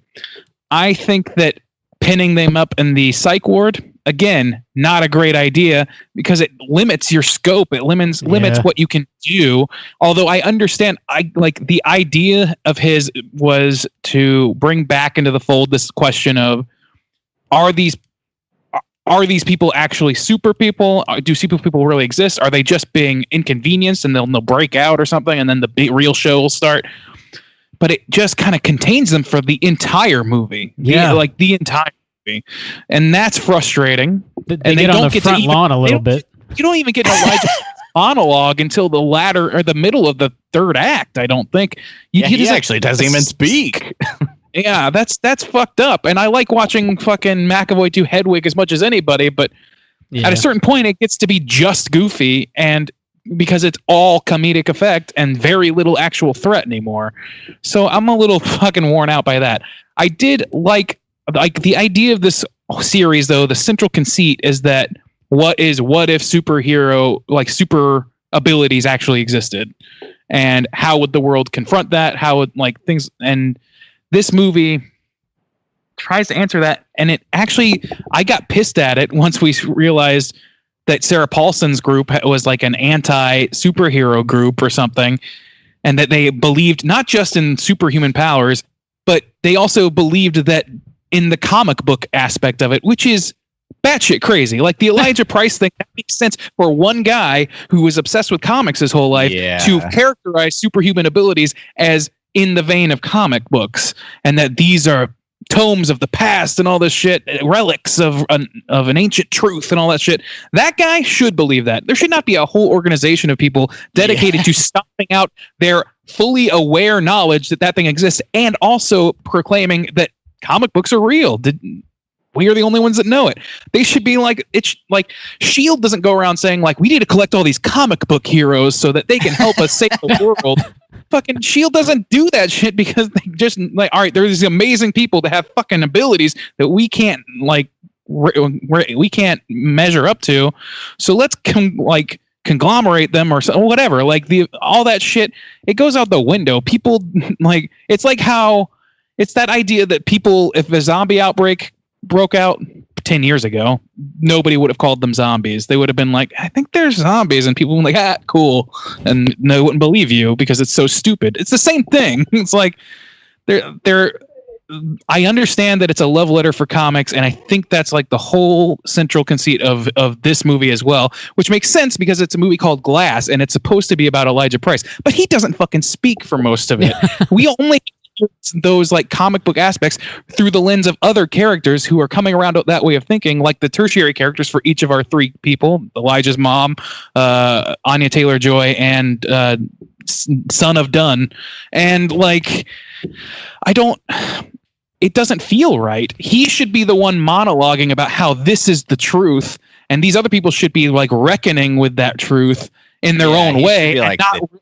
I think that pinning them up in the psych ward again, not a great idea because it limits your scope. It limits what you can do. Although I understand, the idea of his was to bring back into the fold this question of, are these people actually super people? Do super people really exist? Are they just being inconvenienced and they'll break out or something, and then the real show will start? But it just kind of contains them for the entire movie. Yeah. The entire movie. And that's frustrating. They get on the front lawn a little bit. You don't even get Elijah monologue until the latter or the middle of the third act, I don't think. He actually doesn't even speak. Yeah, that's fucked up. And I like watching fucking McAvoy do Hedwig as much as anybody, but at a certain point it gets to be just goofy, and because it's all comedic effect and very little actual threat anymore. So I'm a little fucking worn out by that. I did like the idea of this series, though. The central conceit is that what if superhero, super abilities actually existed, and how would the world confront that? How would things, and this movie tries to answer that. And it actually, I got pissed at it once we realized that Sarah Paulson's group was an anti-superhero group or something, and that they believed not just in superhuman powers, but they also believed that in the comic book aspect of it, which is batshit crazy. The Elijah Price thing, that makes sense for one guy who was obsessed with comics his whole life to characterize superhuman abilities as in the vein of comic books, and that these are tomes of the past and all this shit, relics of an ancient truth and all that shit. That guy should believe that. There should not be a whole organization of people dedicated to stomping out their fully aware knowledge that thing exists, and also proclaiming that comic books are real. We are the only ones that know it. They should be S.H.I.E.L.D. doesn't go around saying we need to collect all these comic book heroes so that they can help us save the world. Fucking S.H.I.E.L.D. doesn't do that shit because they just all right, there's these amazing people that have fucking abilities that we can't we can't measure up to. So let's conglomerate them or whatever. All that shit, it goes out the window. People it's it's that idea that people, if a zombie outbreak broke out 10 years ago, nobody would have called them zombies. They would have been I think there's zombies, and people would be cool, and no, wouldn't believe you because it's so stupid. It's the same thing. It's I understand that it's a love letter for comics, and I think that's the whole central conceit of this movie as well, which makes sense because it's a movie called Glass, and it's supposed to be about Elijah Price, but he doesn't fucking speak for most of it. We only those comic book aspects through the lens of other characters who are coming around that way of thinking, the tertiary characters for each of our three people: Elijah's mom, Anya Taylor-Joy, and son of Dunn. And it doesn't feel right. He should be the one monologuing about how this is the truth, and these other people should be reckoning with that truth in their own way, and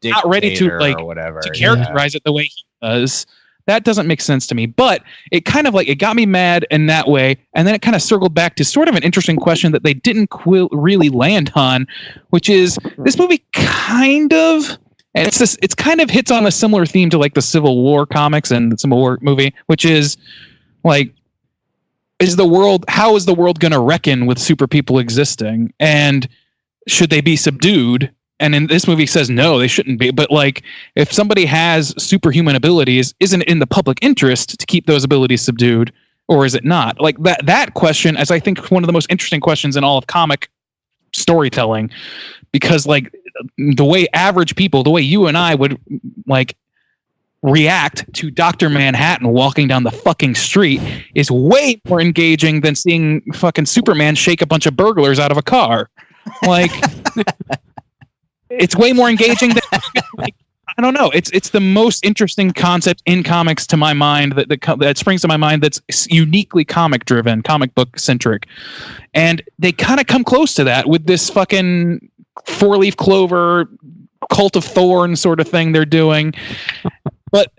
not ready to to characterize it the way he does. That doesn't make sense to me, but it kind of it got me mad in that way, and then it kind of circled back to sort of an interesting question that they didn't really land on, which is this movie kind of, and it's kind of hits on a similar theme to the Civil War comics and the Civil War movie, which is how is the world going to reckon with super people existing, and should they be subdued? And in this movie says no, they shouldn't be. But if somebody has superhuman abilities, isn't it in the public interest to keep those abilities subdued, or is it not? That question is, I think, one of the most interesting questions in all of comic storytelling, because the way average people, the way you and I would react to Dr. Manhattan walking down the fucking street is way more engaging than seeing fucking Superman shake a bunch of burglars out of a car. It's way more engaging than I don't know. It's the most interesting concept in comics to my mind that springs to my mind that's uniquely comic driven, comic book centric, and they kind of come close to that with this fucking 4-leaf clover, Cult of Thorn sort of thing they're doing, but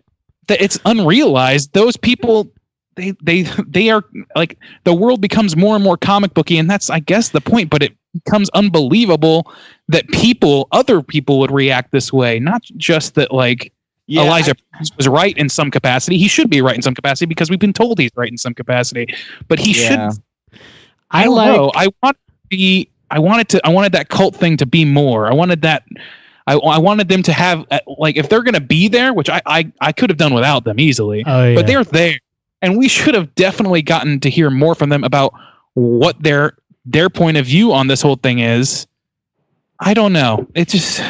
it's unrealized. Those people. They are the world becomes more and more comic booky, and that's, I guess, the point, but it becomes unbelievable that other people would react this way. Not just that Elijah was right in some capacity. He should be right in some capacity because we've been told he's right in some capacity, but he shouldn't. I don't like. know. I wanted that cult thing to be more. I wanted that. I wanted them to have like, if they're gonna be there, which I could have done without them easily, Oh, yeah. but they're there, and we should have definitely gotten to hear more from them about what their point of view on this whole thing is. I don't know. It's just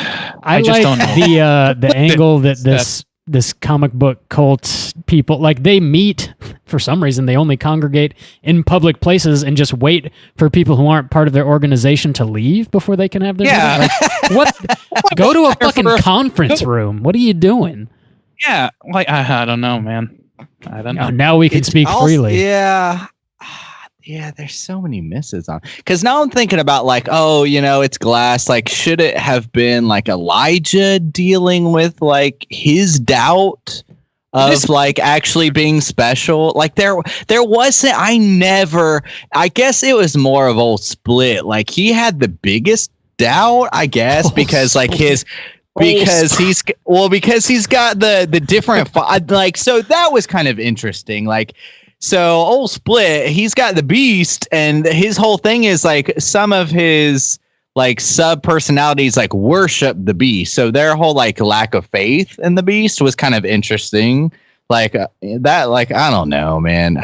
I just like don't know. the angle that this comic book cult people, like, they meet for some reason. They only congregate in public places and just wait for people who aren't part of their organization to leave before they can have their meeting. Like, what? Go to a fucking conference room. What are you doing? Yeah, like I don't know, man. I don't know. Oh, now we can speak freely. Yeah, there's so many misses on. Because now I'm thinking about, like, oh, it's Glass. Like, should it have been like Elijah dealing with like his doubt of like actually being special? Like there wasn't. I guess it was more of old Split. Like, he had the biggest doubt, I guess, because like his. Because he's got the different like, so that was kind of interesting. Like, so old Split, he's got the beast, and his whole thing is like some of his like sub personalities like worship the beast. So their whole like lack of faith in the beast was kind of interesting. Like that, like, I don't know, man.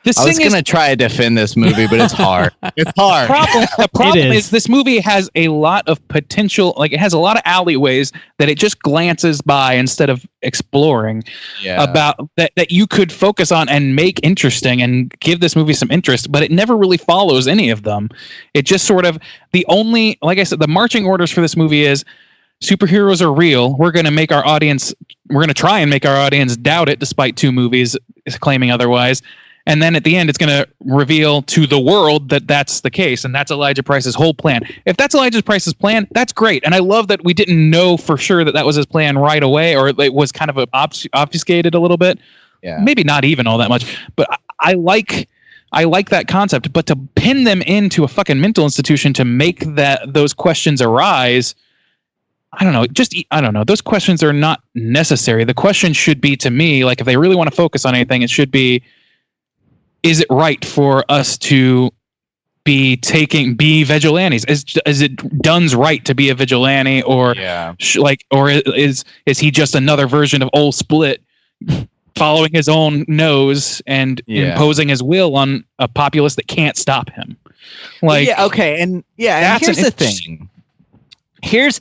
I was going to try to defend this movie, but it's hard. It's hard. The problem is this movie has a lot of potential. Like, it has a lot of alleyways that it just glances by instead of exploring about that you could focus on and make interesting and give this movie some interest, but it never really follows any of them. It just sort of, like I said, the marching orders for this movie is superheroes are real. We're going to try and make our audience doubt it, despite 2 movies claiming otherwise. And then at the end, it's going to reveal to the world that that's the case. And that's Elijah Price's whole plan. If that's Elijah Price's plan, that's great. And I love that we didn't know for sure that was his plan right away, or it was kind of obfuscated a little bit. Yeah. Maybe not even all that much. But I like that concept. But to pin them into a fucking mental institution to make those questions arise, I don't know. Those questions are not necessary. The question should be, to me, like, if they really want to focus on anything, it should be, is it right for us to be vigilantes? Is it Dunn's right to be a vigilante, or or is he just another version of old Split, following his own nose and imposing his will on a populace that can't stop him? Like, and here's the thing. Here's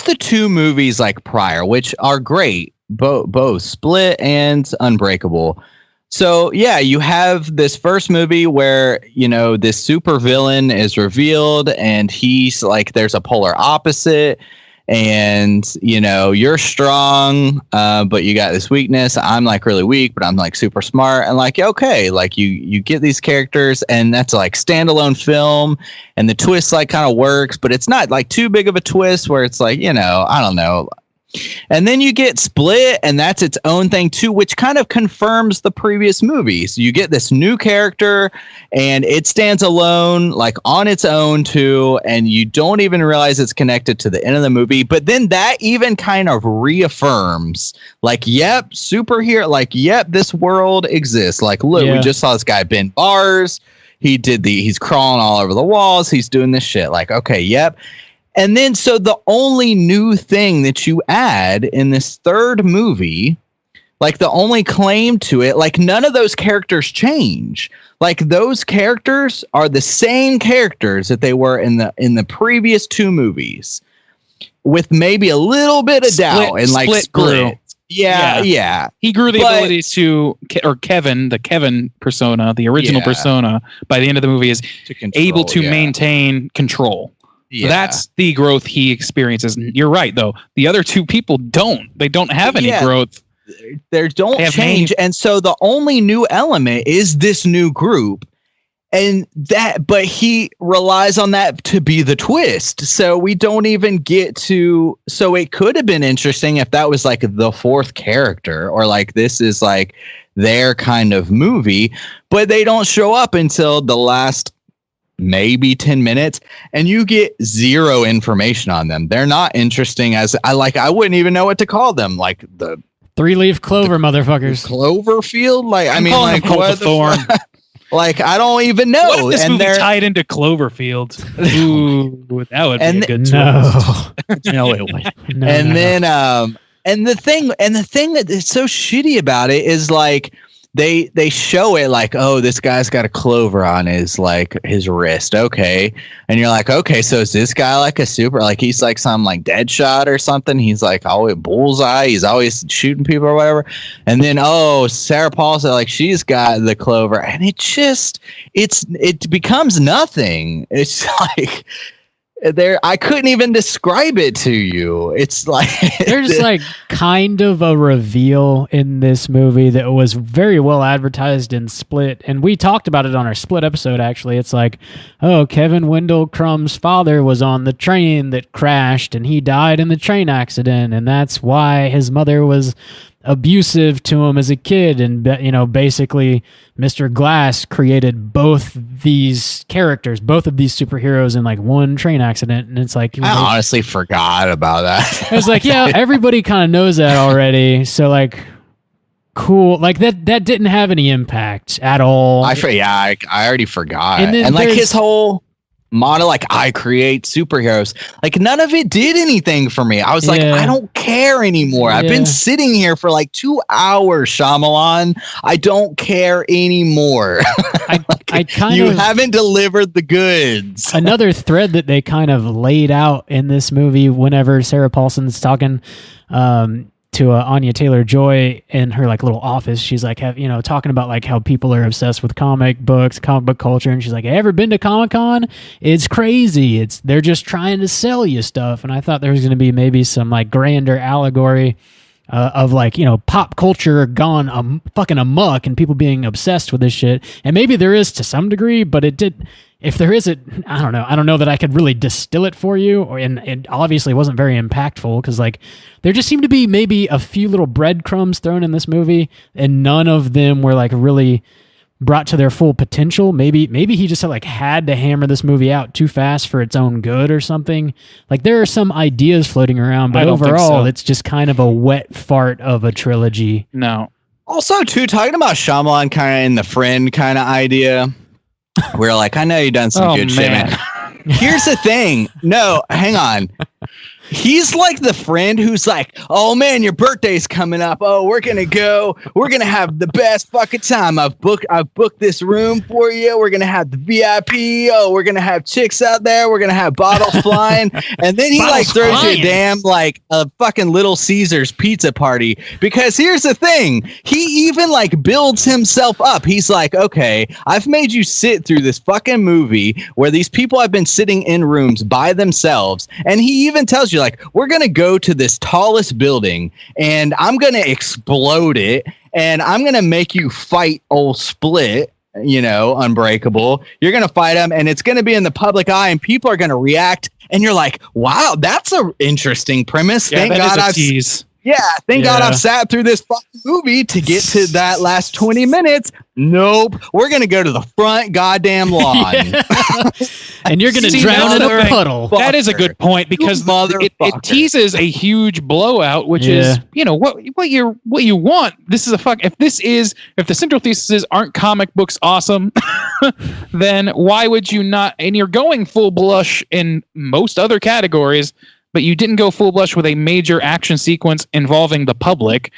the 2 movies like prior, which are great, both Split and Unbreakable. So, you have this first movie where, this super villain is revealed, and he's like, there's a polar opposite, and, you're strong, but you got this weakness. I'm like really weak, but I'm like super smart. And like, okay, like you get these characters, and that's like standalone film, and the twist like kind of works, but it's not like too big of a twist where it's like, I don't know. And then you get Split, and that's its own thing too, which kind of confirms the previous movies. You get this new character, and it stands alone, like on its own too, and you don't even realize it's connected to the end of the movie. But then that even kind of reaffirms, like, yep, superhero, like, yep, this world exists. Like, look, we just saw this guy bend bars. He's crawling all over the walls. He's doing this shit. Like, okay, yep. And then, so the only new thing that you add in this third movie, like the only claim to it, like none of those characters change. Like those characters are the same characters that they were in the previous 2 movies, with maybe a little bit of doubt and like Split. Yeah. He grew the ability to, or Kevin, the Kevin persona, the original persona, by the end of the movie is able to maintain control. Yeah. That's the growth he experiences. You're right, though. The other 2 people don't. They don't have any growth. They don't change. And so the only new element is this new group. But he relies on that to be the twist. So we don't even get to. So it could have been interesting if that was like the 4th character, or like this is like their kind of movie. But they don't show up until the last maybe 10 minutes, and you get 0 information on them. They're not interesting I wouldn't even know what to call them. Like the 3-leaf clover motherfuckers. Cloverfield? Like, I mean, like, what the Thorn. Like, I don't even know. What if this and movie they're tied into Cloverfield? Ooh, that would be And a good No. No, it wouldn't. No, and no. then and the thing that is so shitty about it is like they show it like, oh, this guy's got a clover on his wrist, okay, and you're like, okay, so is this guy like a super, like he's like some like Deadshot or something, he's like always bullseye, he's always shooting people or whatever, and then Sarah Paulson, like she's got the clover, and it becomes nothing. It's like I couldn't even describe it to you. It's like There's like kind of a reveal in this movie that was very well advertised in Split, and we talked about it on our Split episode. Actually, it's like, oh, Kevin Wendell Crumb's father was on the train that crashed, and he died in the train accident, and that's why his mother was abusive to him as a kid, and basically Mr. Glass created both these characters, both of these superheroes in like one train accident, and it's like, I honestly forgot about that. I was like, yeah, everybody kind of knows that already, so like, cool, like that didn't have any impact at all. I already forgot. And then And like there's- his whole model, like I create superheroes, like none of it did anything for me. I was like, Yeah. I don't care anymore. I've Yeah. been sitting here for like 2 hours, Shyamalan. I don't care anymore. I kind You of haven't delivered the goods. another thread that they kind of laid out in this movie whenever Sarah Paulson's talking to Anya Taylor-Joy in her like little office. She's like, talking about like how people are obsessed with comic books, comic book culture, and she's like, ever been to Comic-Con? It's crazy. They're just trying to sell you stuff. And I thought there was going to be maybe some like grander allegory of like, pop culture gone fucking amok and people being obsessed with this shit. And maybe there is to some degree, but if there isn't, I don't know. I don't know that I could really distill it for you. And it obviously wasn't very impactful because like there just seemed to be maybe a few little breadcrumbs thrown in this movie, and none of them were like really brought to their full potential. Maybe he just had to hammer this movie out too fast for its own good or something. Like there are some ideas floating around, but I don't think overall so. it's just kind of a wet fart of a trilogy. No. Also, too, talking about Shyamalan kind of in the friend kind of idea, we're like, I know you've done some good shit, man. Here's the thing. No, hang on. He's like the friend who's like, oh man, your birthday's coming up. Oh, we're gonna go. We're gonna have the best fucking time. I've booked this room for you. We're gonna have the VIP. Oh, we're gonna have chicks out there. We're gonna have bottles flying. And then he like throws you a damn like a fucking Little Caesars pizza party. Because here's the thing. He even like builds himself up. He's like, okay, I've made you sit through this fucking movie where these people have been sitting in rooms by themselves. And he even tells you, like, we're going to go to this tallest building and I'm going to explode it and I'm going to make you fight old Split, Unbreakable. You're going to fight him and it's going to be in the public eye and people are going to react. And you're like, wow, that's an interesting premise. Yeah, Thank that God is a tease. Thank God I've sat through this fucking movie to get to that last 20 minutes. Nope. We're going to go to the front goddamn lawn. And you're going to See, drown in that's a the thing. puddle. That is a good point because it motherfucker. teases a huge blowout, which is what you want. This is if the central thesis is aren't comic books awesome, then why would you not? And you're going full blush in most other categories, but you didn't go full blush with a major action sequence involving the public.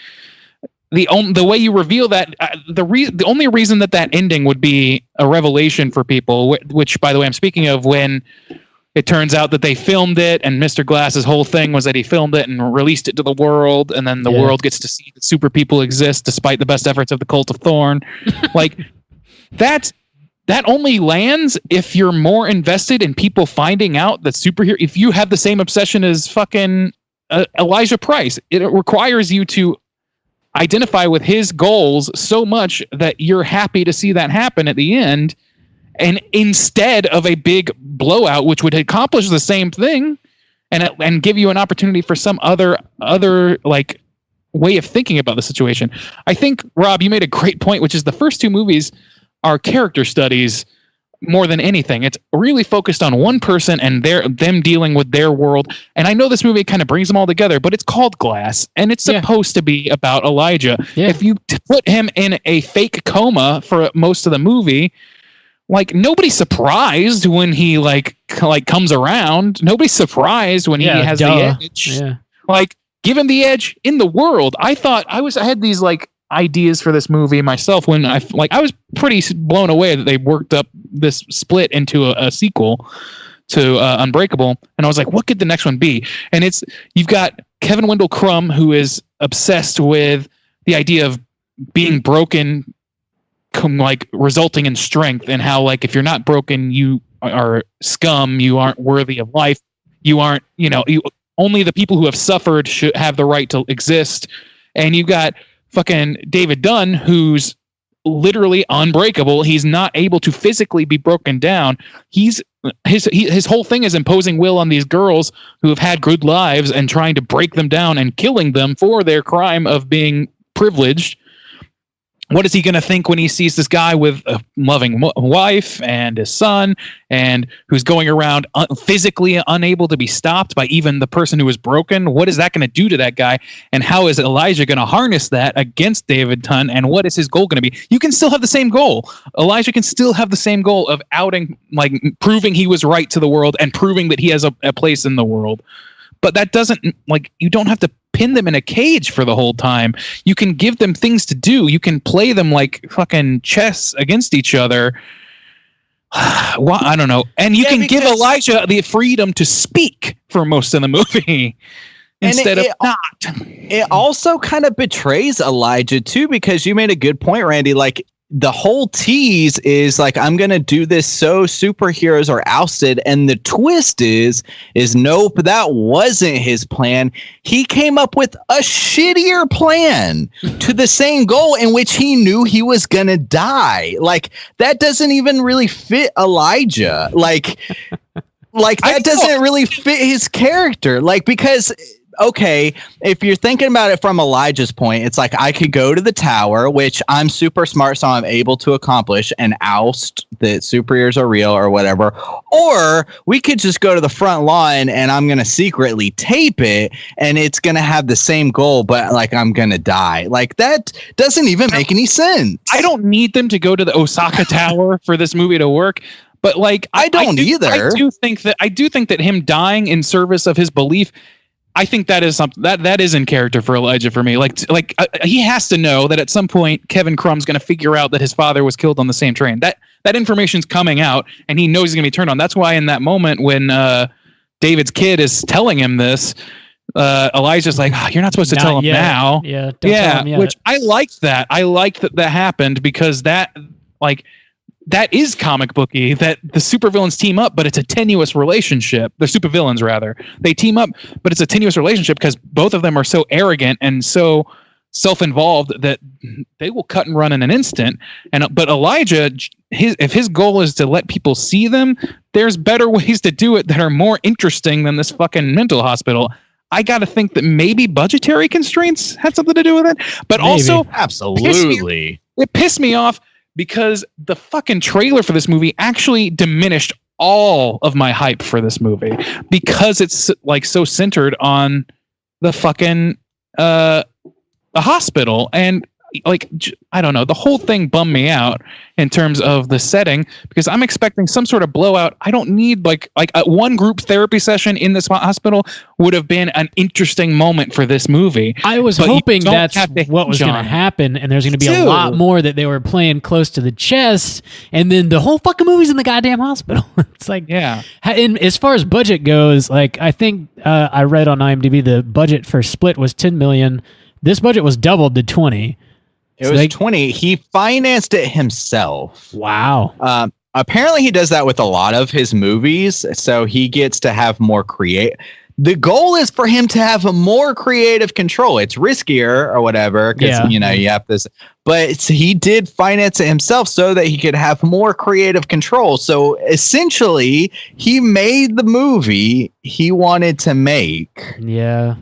The way you reveal that, the only reason that ending would be a revelation for people, which by the way I'm speaking of, when it turns out that they filmed it and Mr. Glass's whole thing was that he filmed it and released it to the world, and then the world gets to see that super people exist despite the best efforts of the Cult of Thorn. Like that only lands if you're more invested in people finding out that superhero. If you have the same obsession as fucking Elijah Price, it requires you to identify with his goals so much that you're happy to see that happen at the end, and instead of a big blowout which would accomplish the same thing and give you an opportunity for some other like way of thinking about the situation. I think, Rob, you made a great point, which is the first two movies are character studies more than anything. It's really focused on one person and them dealing with their world. And I know this movie kind of brings them all together, but it's called Glass, and it's supposed to be about Elijah. Yeah. If you put him in a fake coma for most of the movie, like nobody's surprised when he like comes around. Nobody's surprised when he has the edge. Yeah. Like, give him the edge in the world. I had these like ideas for this movie myself when I was pretty blown away that they worked up this Split into a sequel to Unbreakable, and I was like, what could the next one be? And you've got Kevin Wendell Crumb, who is obsessed with the idea of being broken like resulting in strength, and how like if you're not broken, you are scum, you aren't worthy of life, you aren't, only the people who have suffered should have the right to exist. And you've got fucking David Dunn, who's literally unbreakable. He's not able to physically be broken down. His whole thing is imposing will on these girls who have had good lives and trying to break them down and killing them for their crime of being privileged. What is he going to think when he sees this guy with a loving wife and his son, and who's going around physically unable to be stopped by even the person who is broken? What is that going to do to that guy? And how is Elijah going to harness that against David Dunn? And what is his goal going to be? You can still have the same goal. Elijah can still have the same goal of outing, like proving he was right to the world and proving that he has a place in the world. But that doesn't, like, you don't have to pin them in a cage for the whole time. You can give them things to do. You can play them like fucking chess against each other. Well, I don't know. And you can give Elijah the freedom to speak for most of the movie instead of not. It also kind of betrays Elijah too, because you made a good point, Randy. Like, the whole tease is like, I'm going to do this so superheroes are ousted. And the twist is nope, that wasn't his plan. He came up with a shittier plan to the same goal in which he knew he was going to die. Like, that doesn't even really fit Elijah. Like that doesn't really fit his character. Like, because okay, if you're thinking about it from Elijah's point, it's like, I could go to the tower, which I'm super smart, so I'm able to accomplish and oust that superheroes are real or whatever. Or we could just go to the front line and I'm going to secretly tape it and it's going to have the same goal, but like I'm going to die. Like, that doesn't even make any sense. I don't need them to go to the Osaka Tower for this movie to work. But like, I don't either. I do think that him dying in service of his belief, I think that is something that is in character for Elijah for me. Like he has to know that at some point Kevin Crumb's going to figure out that his father was killed on the same train. That information's coming out, and he knows he's going to be turned on. That's why in that moment when David's kid is telling him this, Elijah's like, "You're not supposed to tell him now." Yeah, don't tell him yet. Which I liked that. I liked that happened, because that is comic booky, that the supervillains team up, but it's a tenuous relationship. The supervillains, rather. They team up, but it's a tenuous relationship because both of them are so arrogant and so self-involved that they will cut and run in an instant. But Elijah, if his goal is to let people see them, there's better ways to do it that are more interesting than this fucking mental hospital. I got to think that maybe budgetary constraints had something to do with it. But maybe. Also, absolutely, it pissed me off, because the fucking trailer for this movie actually diminished all of my hype for this movie, because it's like so centered on the fucking a hospital. And like, I don't know, the whole thing bummed me out in terms of the setting, because I'm expecting some sort of blowout. I don't need like a one group therapy session in this hospital would have been an interesting moment for this movie. I was hoping that's what was going to happen, and there's going to be a lot more that they were playing close to the chest, and then the whole fucking movie's in the goddamn hospital. It's like, yeah. And as far as budget goes, like, I think I read on IMDb the budget for Split was $10 million. This budget was doubled to 20. It was 20. He financed it himself. Wow. Apparently he does that with a lot of his movies, so he gets to have more the goal is for him to have a more creative control. It's riskier or whatever, because you have this, but he did finance it himself so that he could have more creative control. So essentially, he made the movie he wanted to make. Yeah.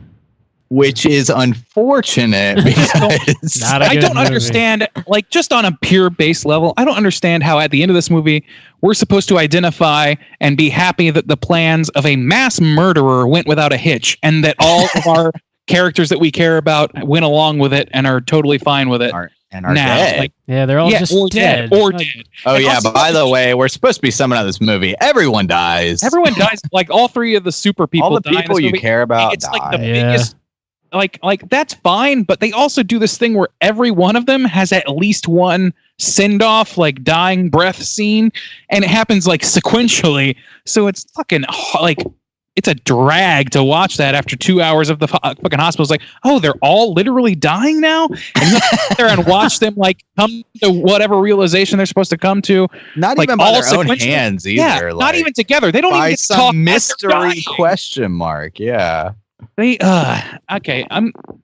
which is unfortunate because Not a I good don't movie. understand, like, just on a pure base level, I don't understand how at the end of this movie we're supposed to identify and be happy that the plans of a mass murderer went without a hitch, and that all of our characters that we care about went along with it and are totally fine with it are now. dead. Like, Yeah, they're all just or dead. or Like, dead. Oh And yeah, also, but by the way, we're supposed to be summing up this movie. Everyone dies. everyone dies. Like, all three of the super people All the die in this people you movie. care about It's die. like the Yeah. biggest. Like that's fine, but they also do this thing where every one of them has at least one send off, like dying breath scene, and it happens like sequentially. So it's fucking like it's a drag to watch that after 2 hours of the fucking hospital. It's like, oh, they're all literally dying now, and you have to sit there and watch them like come to whatever realization they're supposed to come to. Not like, even by all their own sequentially. hands either. Yeah, like, not even together. They don't even by get to talk some as they're dying. mystery question mark. Yeah. They okay.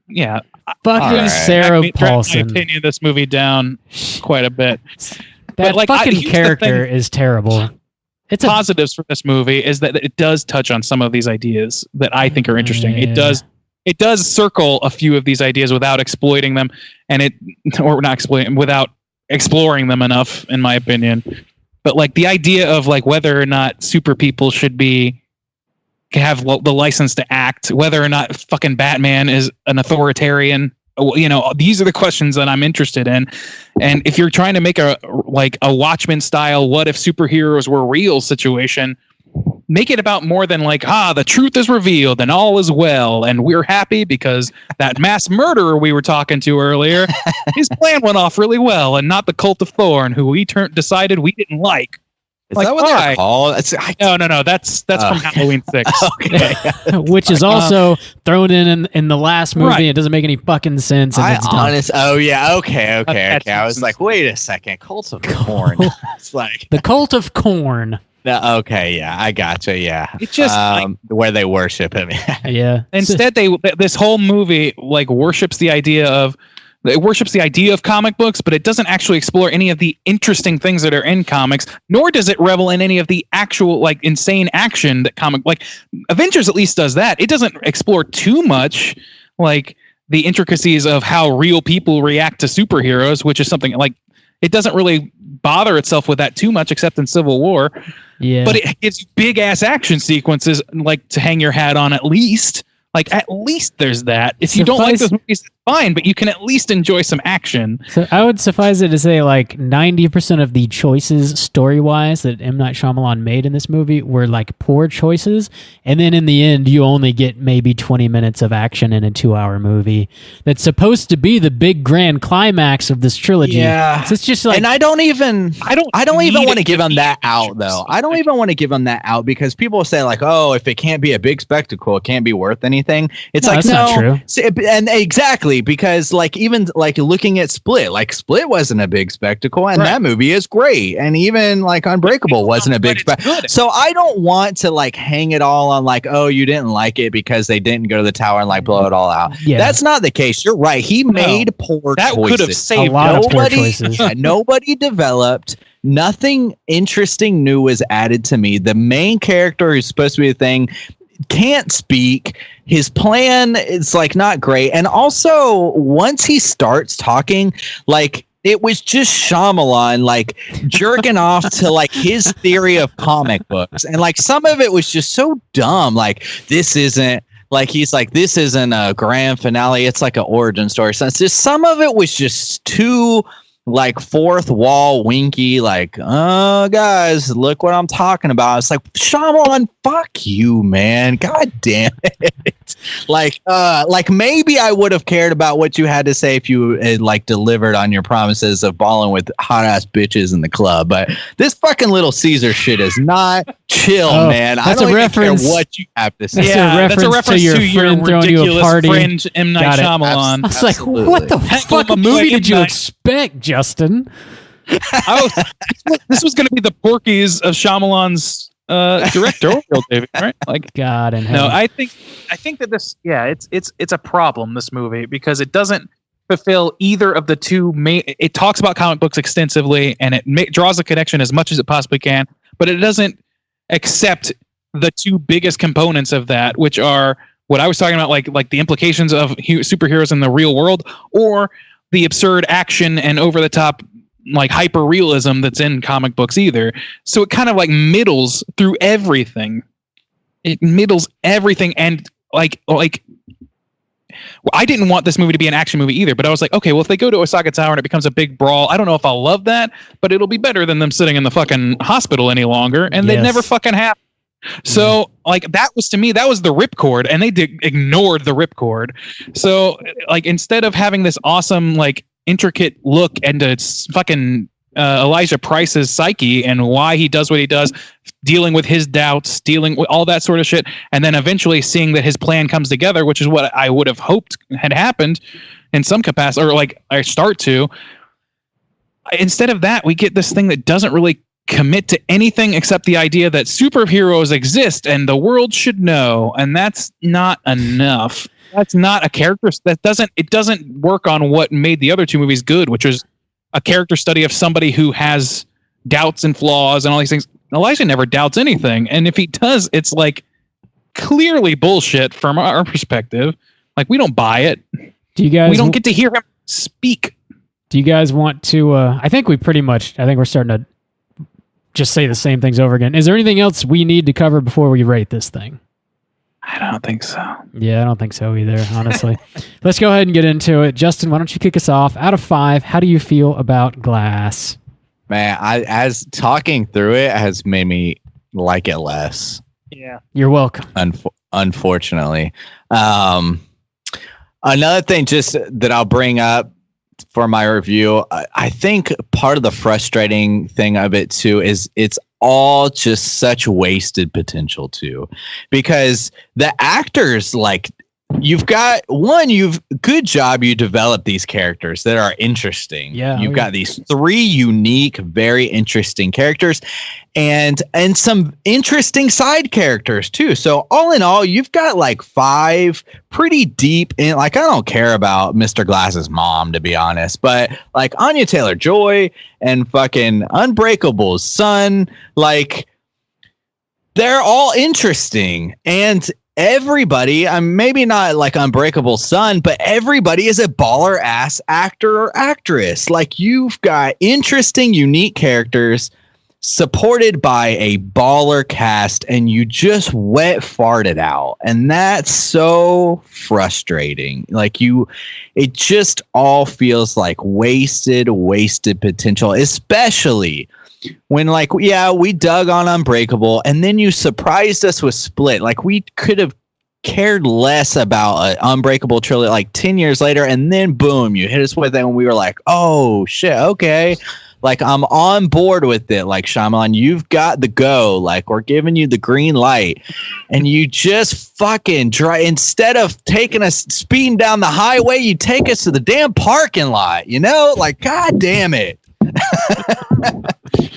Yeah. fucking All right. Sarah Dragged my Paulson. opinion of this movie down quite a bit. That But, like, fucking here's the character thing. is terrible. It's a Positives for this movie is that it does touch on some of these ideas that I think are interesting. Yeah. It does circle a few of these ideas without exploiting them, without exploring them enough, in my opinion. But like the idea of like whether or not super people should have the license to act, whether or not fucking Batman is an authoritarian, these are the questions that I'm interested in. And if you're trying to make a Watchmen style what if superheroes were real situation, make it about more than like, the truth is revealed and all is well and we're happy because that mass murderer we were talking to earlier, his plan went off really well, and not the Cult of Thorn, who we decided we didn't like. Is Like, that what why? they're called? No, that's from Halloween 6. Okay. which is also thrown in the last movie. Right. It doesn't make any fucking sense. And it's dumb. Oh yeah. Okay. That's I was like, wait a second. Cult of Corn. It's like, The Cult of Corn. no, okay. Yeah, I gotcha. Yeah. It's just where they worship him. Yeah. instead this whole movie like worships the idea of comic books, but it doesn't actually explore any of the interesting things that are in comics, nor does it revel in any of the actual like insane action that Avengers at least does that. It doesn't explore too much like the intricacies of how real people react to superheroes, which is something like it doesn't really bother itself with that too much except in Civil War. Yeah. But it gives you big ass action sequences like to hang your hat on at least. Like, at least there's that. If you don't like those movies, it's fine, but you can at least enjoy some action. So I would suffice it to say, like 90% of the choices story-wise that M. Night Shyamalan made in this movie were like poor choices, and then in the end, you only get maybe 20 minutes of action in a 2-hour movie that's supposed to be the big grand climax of this trilogy. Yeah. So it's just like, And I don't even need want to it give to them be that out action though. scenes. I don't even want to give them that out because people say like, oh, if it can't be a big spectacle, it can't be worth anything. It's No, like, that's not true. And exactly, because like even like looking at Split wasn't a big spectacle, and Right. that movie is great, and even like Unbreakable wasn't a big But it's spectacle. good. So I don't want to like hang it all on like, oh, you didn't like it because they didn't go to the tower and like blow it all out. Yeah. That's not the case. You're right. He made poor That choices. could have saved a lot of poor Nobody- choices. Nobody developed. Nothing interesting new was added to me. The main character who's supposed to be a thing can't speak. His plan is like not great. And also once he starts talking, like it was just Shyamalan like jerking off to like his theory of comic books. And like some of it was just so dumb. Like this isn't like he's like, this isn't a grand finale. It's like an origin story. So it's just some of it was just too like fourth wall winky, like, oh guys, look what I'm talking about. It's like, Shyamalan, fuck you, man. God damn it. like maybe I would have cared about what you had to say if you had like delivered on your promises of balling with hot ass bitches in the club. But this fucking Little Caesar shit is not chill, Oh, man. I that's don't a even reference- care what you have to say. That's a reference to your friend throwing you a ridiculous party. fringe M. Night Got it. Shyamalan. I was like, Absolutely. what the Heck fuck of a movie play, did you M. Night. expect, Justin? This was going to be the Porky's of Shyamalan's directorial debut, right? Like, God and no, heaven. I think that this, it's a problem, this movie, because it doesn't fulfill either of the two main. It talks about comic books extensively, and it draws a connection as much as it possibly can, but it doesn't accept the two biggest components of that, which are what I was talking about, like the implications of superheroes in the real world, or the absurd action and over the top like hyper realism that's in comic books either. So it kind of like middles through everything. It middles everything, and like I didn't want this movie to be an action movie either, but I was like, okay, well, if they go to Osaka Tower and it becomes a big brawl, I don't know if I'll love that, but it'll be better than them sitting in the fucking hospital any longer, and they never fucking have. So, like, that was, to me, that was the ripcord, and they ignored the ripcord. So, like, instead of having this awesome, like, intricate look into fucking Elijah Price's psyche and why he does what he does, dealing with his doubts, dealing with all that sort of shit, and then eventually seeing that his plan comes together, which is what I would have hoped had happened in some capacity, or like I start to. Instead of that, we get this thing that doesn't really commit to anything except the idea that superheroes exist and the world should know, and that's not enough. That's not a character that doesn't work on what made the other two movies good, which was a character study of somebody who has doubts and flaws and all these things. Elijah never doubts anything, and if he does, it's like clearly bullshit from our perspective. Like, we don't buy it. We don't get to hear him speak. Do you guys want to I think we're starting to just say the same things over again. Is there anything else we need to cover before we rate this thing? I don't think so. Yeah, I don't think so either, honestly. Let's go ahead and get into it. Justin, why don't you kick us off? Out of 5, how do you feel about Glass? Man, as talking through it has made me like it less. Yeah. You're welcome. Unfortunately. Another thing just that I'll bring up for my review, I think part of the frustrating thing of it too is it's all just such wasted potential too, because the actors, like, good job. You develop these characters that are interesting. Yeah. You've got these 3 unique, very interesting characters and some interesting side characters too. So all in all, you've got like 5 pretty deep in, like, I don't care about Mr. Glass's mom, to be honest, but like Anya Taylor-Joy and fucking Unbreakable's son, like, they're all interesting. And everybody, I'm maybe not like Unbreakable's son, but everybody is a baller ass actor or actress. Like, you've got interesting, unique characters supported by a baller cast, and you just wet farted out. And that's so frustrating. Like, it just all feels like wasted potential, especially when, like, yeah, we dug on Unbreakable, and then you surprised us with Split. Like, we could have cared less about an Unbreakable trilogy like 10 years later, and then boom, you hit us with it, and we were like, oh shit, okay. Like, I'm on board with it. Like, Shyamalan, you've got the go. Like, we're giving you the green light, and you just fucking drive. Instead of taking us speeding down the highway, you take us to the damn parking lot. You know, like, god damn it.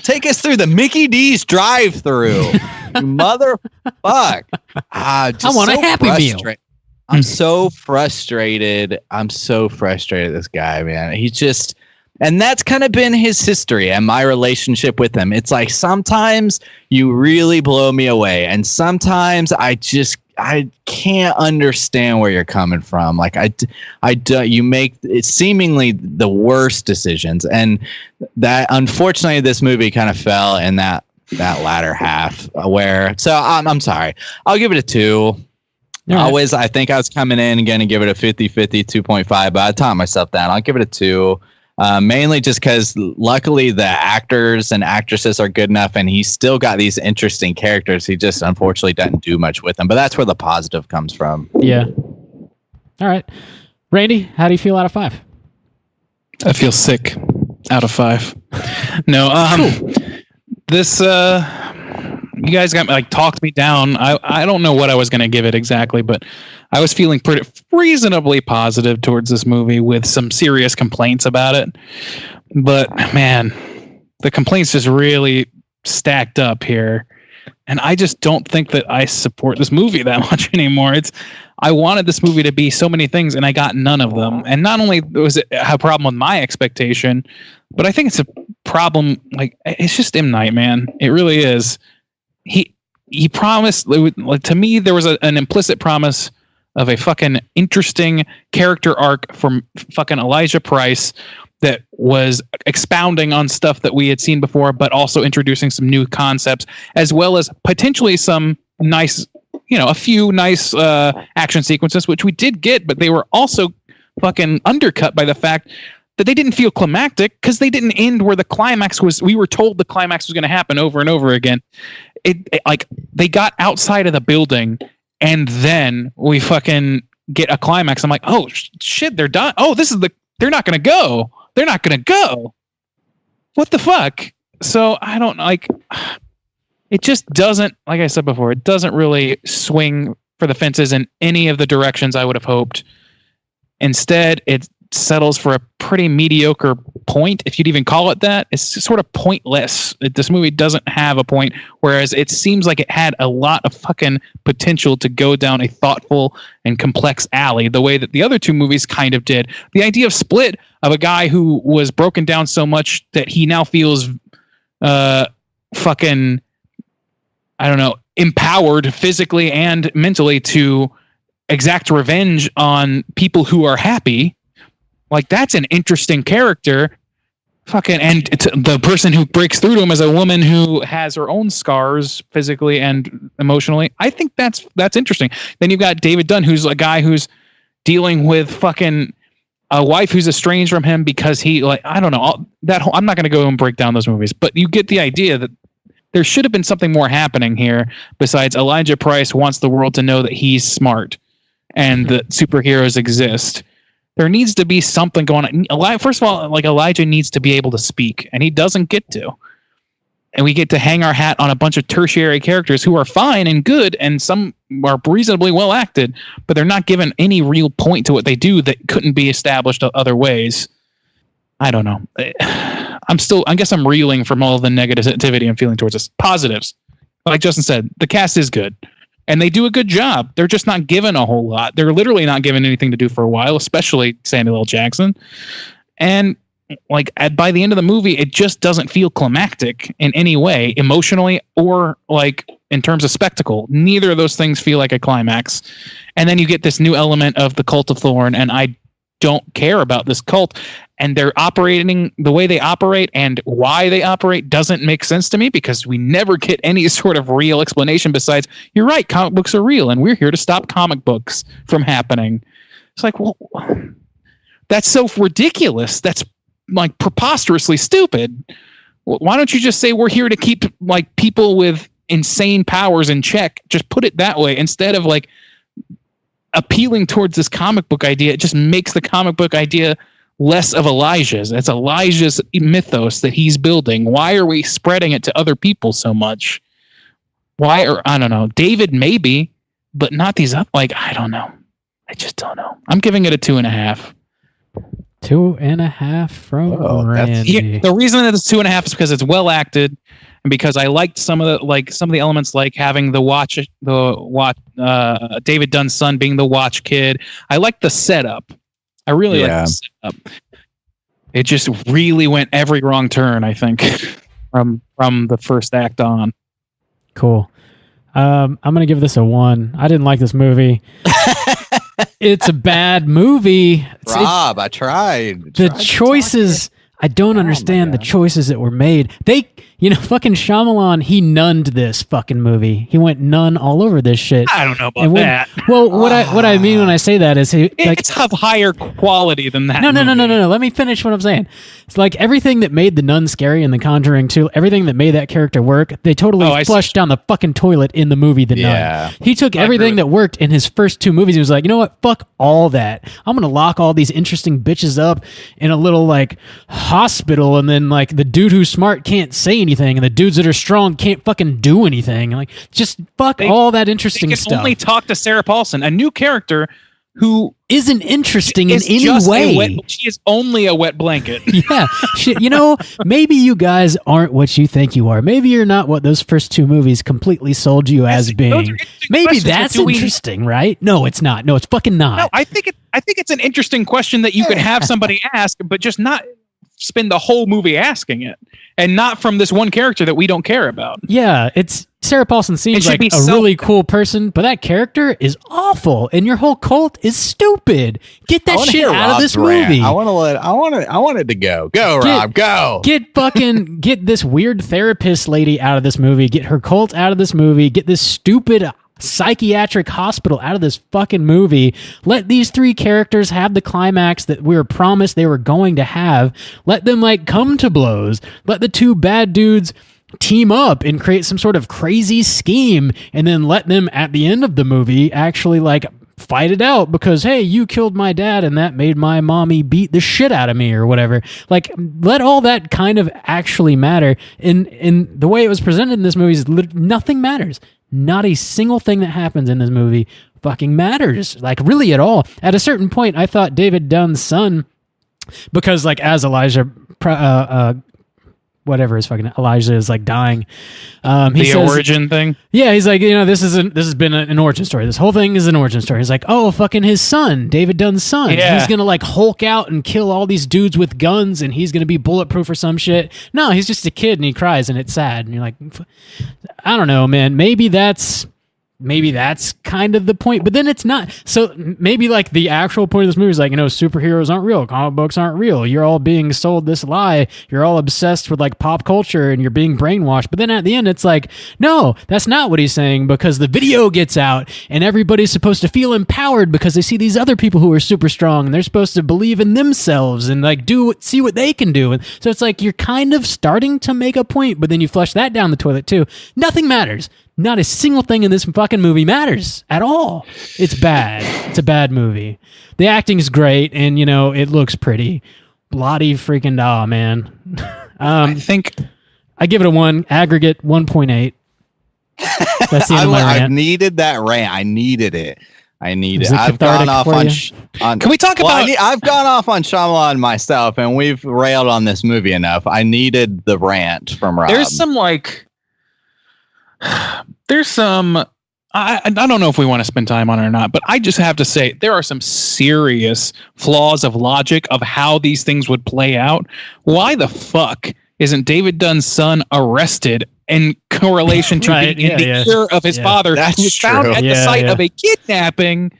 Take us through the Mickey D's drive-through, you motherfuck. I want a Happy Meal. I'm so frustrated. I'm so frustrated with this guy, man. He's just, and that's kind of been his history and my relationship with him. It's like, sometimes you really blow me away, and sometimes I can't understand where you're coming from. Like, you make it seemingly the worst decisions, and that, unfortunately, this movie kind of fell in that latter half where. So I'm sorry. I'll give it a 2. Right. I think I was coming in and going to give it a 50-50, 2.5, but I talked myself down. I'll give it a 2. Mainly just because luckily the actors and actresses are good enough, and he's still got these interesting characters. He just unfortunately doesn't do much with them, but that's where the positive comes from. Yeah. All right. Randy, how do you feel out of 5? I feel sick out of 5. No, this, you guys got like talked me down. I don't know what I was going to give it exactly, but I was feeling pretty reasonably positive towards this movie with some serious complaints about it. But man, the complaints just really stacked up here. And I just don't think that I support this movie that much anymore. I wanted this movie to be so many things, and I got none of them. And not only was it a problem with my expectation, but I think it's a problem. Like, it's just M. Night, man. It really is. He promised, like, to me, there was an implicit promise of a fucking interesting character arc from fucking Elijah Price that was expounding on stuff that we had seen before, but also introducing some new concepts, as well as potentially some nice, a few nice action sequences, which we did get, but they were also fucking undercut by the fact that they didn't feel climactic because they didn't end where the climax was. We were told the climax was going to happen over and over again. It like they got outside of the building and then we fucking get a climax. I'm like, oh shit, they're done. Oh, they're not going to go. They're not going to go. What the fuck? So I don't like, it just doesn't, like I said before, it doesn't really swing for the fences in any of the directions I would have hoped. Instead, it settles for a pretty mediocre point, if you'd even call it that. It's sort of pointless. This movie doesn't have a point, whereas it seems like it had a lot of fucking potential to go down a thoughtful and complex alley, the way that the other two movies kind of did. The idea of Split, of a guy who was broken down so much that he now feels fucking, I don't know, empowered physically and mentally to exact revenge on people who are happy. Like, that's an interesting character. Fucking, and the person who breaks through to him is a woman who has her own scars physically and emotionally. I think that's interesting. Then you've got David Dunn, who's a guy who's dealing with fucking a wife who's estranged from him because he, like, I don't know, I'm not going to go and break down those movies, but you get the idea that there should have been something more happening here besides Elijah Price wants the world to know that he's smart and that superheroes exist. There needs to be something going on. First of all, like, Elijah needs to be able to speak, and he doesn't get to. And we get to hang our hat on a bunch of tertiary characters who are fine and good, and some are reasonably well acted, but they're not given any real point to what they do that couldn't be established other ways. I don't know. I guess I'm reeling from all of the negativity I'm feeling towards this. Positives. Like Justin said, the cast is good. And they do a good job. They're just not given a whole lot. They're literally not given anything to do for a while, especially Samuel L. Jackson. And like by the end of the movie, it just doesn't feel climactic in any way, emotionally or like in terms of spectacle. Neither of those things feel like a climax. And then you get this new element of the Cult of Thorn, and I don't care about this cult. And they're operating the way they operate, and why they operate doesn't make sense to me because we never get any sort of real explanation besides, you're right, comic books are real, and we're here to stop comic books from happening. It's like, well, that's so ridiculous. That's like preposterously stupid. Why don't you just say we're here to keep like people with insane powers in check? Just put it that way instead of like appealing towards this comic book idea. It just makes the comic book idea less of Elijah's. It's Elijah's mythos that he's building. Why are we spreading it to other people so much? I don't know. David maybe, but not these up. Like, I don't know. I just don't know. I'm giving it a 2.5. 2.5 from Randy. The reason that it's 2.5 is because it's well acted, and because I liked some of the elements, like having David Dunn's son being the Watch Kid. I like the setup. I really like the setup. It just really went every wrong turn, I think, from the first act on. Cool. I'm going to give this a 1. I didn't like this movie. It's a bad movie. Rob, I tried. The choices, I don't understand the choices that were made. Fucking Shyamalan, he nunned this fucking movie. He went none all over this shit. I don't know about that. Well, what I mean when I say that is it's of higher quality than that. No. Let me finish what I'm saying. It's like everything that made The Nun scary and The Conjuring 2, everything that made that character work, they totally flushed down the fucking toilet in the movie The Nun. He took everything that worked in his first 2 movies. He was like, you know what? Fuck all that. I'm gonna lock all these interesting bitches up in a little like hospital, and then like the dude who's smart can't say anything, and the dudes that are strong can't fucking do anything. Like, just fuck all that interesting stuff. Only talk to Sarah Paulson, a new character who isn't interesting in any way. She is only a wet blanket. Yeah. Shit, maybe you guys aren't what you think you are. Maybe you're not what those first 2 movies completely sold you as being. Maybe that's interesting, right? No, it's not. No, it's fucking not. No, I think it's an interesting question that you could have somebody ask, but just not spend the whole movie asking it, and not from this one character that we don't care about. Yeah, it's Sarah Paulson seems like a really cool person, but that character is awful, and your whole cult is stupid. Get that shit out of this movie. I want it to go. Rob, go. Get this weird therapist lady out of this movie. Get her cult out of this movie. Get this stupid psychiatric hospital out of this fucking movie. Let these three characters have the climax that we were promised they were going to have. Let them like come to blows. Let the two bad dudes team up and create some sort of crazy scheme, and then let them at the end of the movie actually like fight it out because, hey, you killed my dad and that made my mommy beat the shit out of me or whatever. Like, let all that kind of actually matter. In the way it was presented in this movie is nothing matters. Not a single thing that happens in this movie fucking matters, like really at all. At a certain point, I thought David Dunn's son, because like as Elijah whatever his fucking Elijah is like dying. He says, origin thing. Yeah, he's like, this has been an origin story. This whole thing is an origin story. He's like, oh, fucking his son, David Dunn's son. Yeah. He's gonna like Hulk out and kill all these dudes with guns, and he's gonna be bulletproof or some shit. No, he's just a kid and he cries and it's sad. And you're like, I don't know, man. Maybe that's kind of the point, but then it's not. So maybe like the actual point of this movie is like, superheroes aren't real, comic books aren't real. You're all being sold this lie. You're all obsessed with like pop culture and you're being brainwashed. But then at the end, it's like, no, that's not what he's saying, because the video gets out and everybody's supposed to feel empowered because they see these other people who are super strong and they're supposed to believe in themselves and like see what they can do. And so it's like you're kind of starting to make a point, but then you flush that down the toilet too. Nothing matters. Not a single thing in this fucking movie matters at all. It's bad. It's a bad movie. The acting's great, and it looks pretty. Bloody freaking man. I think I give it a 1. Aggregate 1.8. That's the end of my rant. I needed that rant. I needed it. I've gone off on. Can we talk about? I've gone off on Shyamalan myself, and we've railed on this movie enough. I needed the rant from Rob. There's some I don't know if we want to spend time on it or not, but I just have to say there are some serious flaws of logic of how these things would play out. Why the fuck isn't David Dunn's son arrested in correlation to being in the ear of his father, who was found at the site of a kidnapping?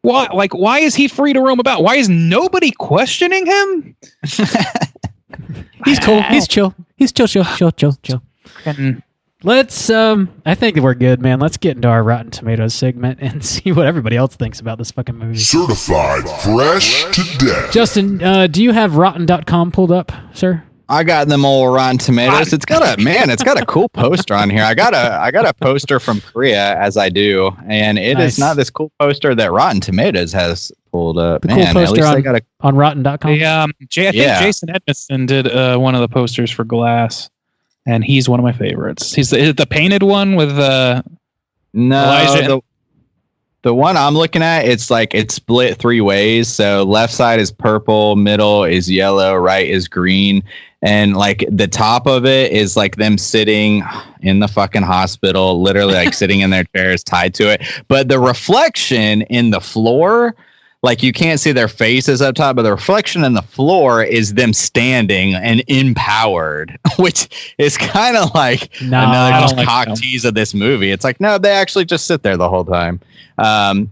Why is he free to roam about? Why is nobody questioning him? He's cool. He's chill. He's chill. Let's, I think we're good, man. Let's get into our Rotten Tomatoes segment and see what everybody else thinks about this fucking movie. Certified fresh to death. Justin, do you have Rotten.com pulled up, sir? I got them all Rotten Tomatoes. It's got a cool poster on here. I got a poster from Korea, as I do, and it is not this cool poster that Rotten Tomatoes has pulled up. The cool poster on Rotten.com. I think Jason Edmiston did one of the posters for Glass. And he's one of my favorites. He's the painted one with Elijah. The one I'm looking at, it's split 3 ways. So left side is purple, middle is yellow, right is green, and like the top of it is like them sitting in the fucking hospital, literally like sitting in their chairs tied to it. But the reflection in the floor, like you can't see their faces up top, but the reflection in the floor is them standing and empowered, which is kind of like another just cock tease of this movie. It's like, no, they actually just sit there the whole time.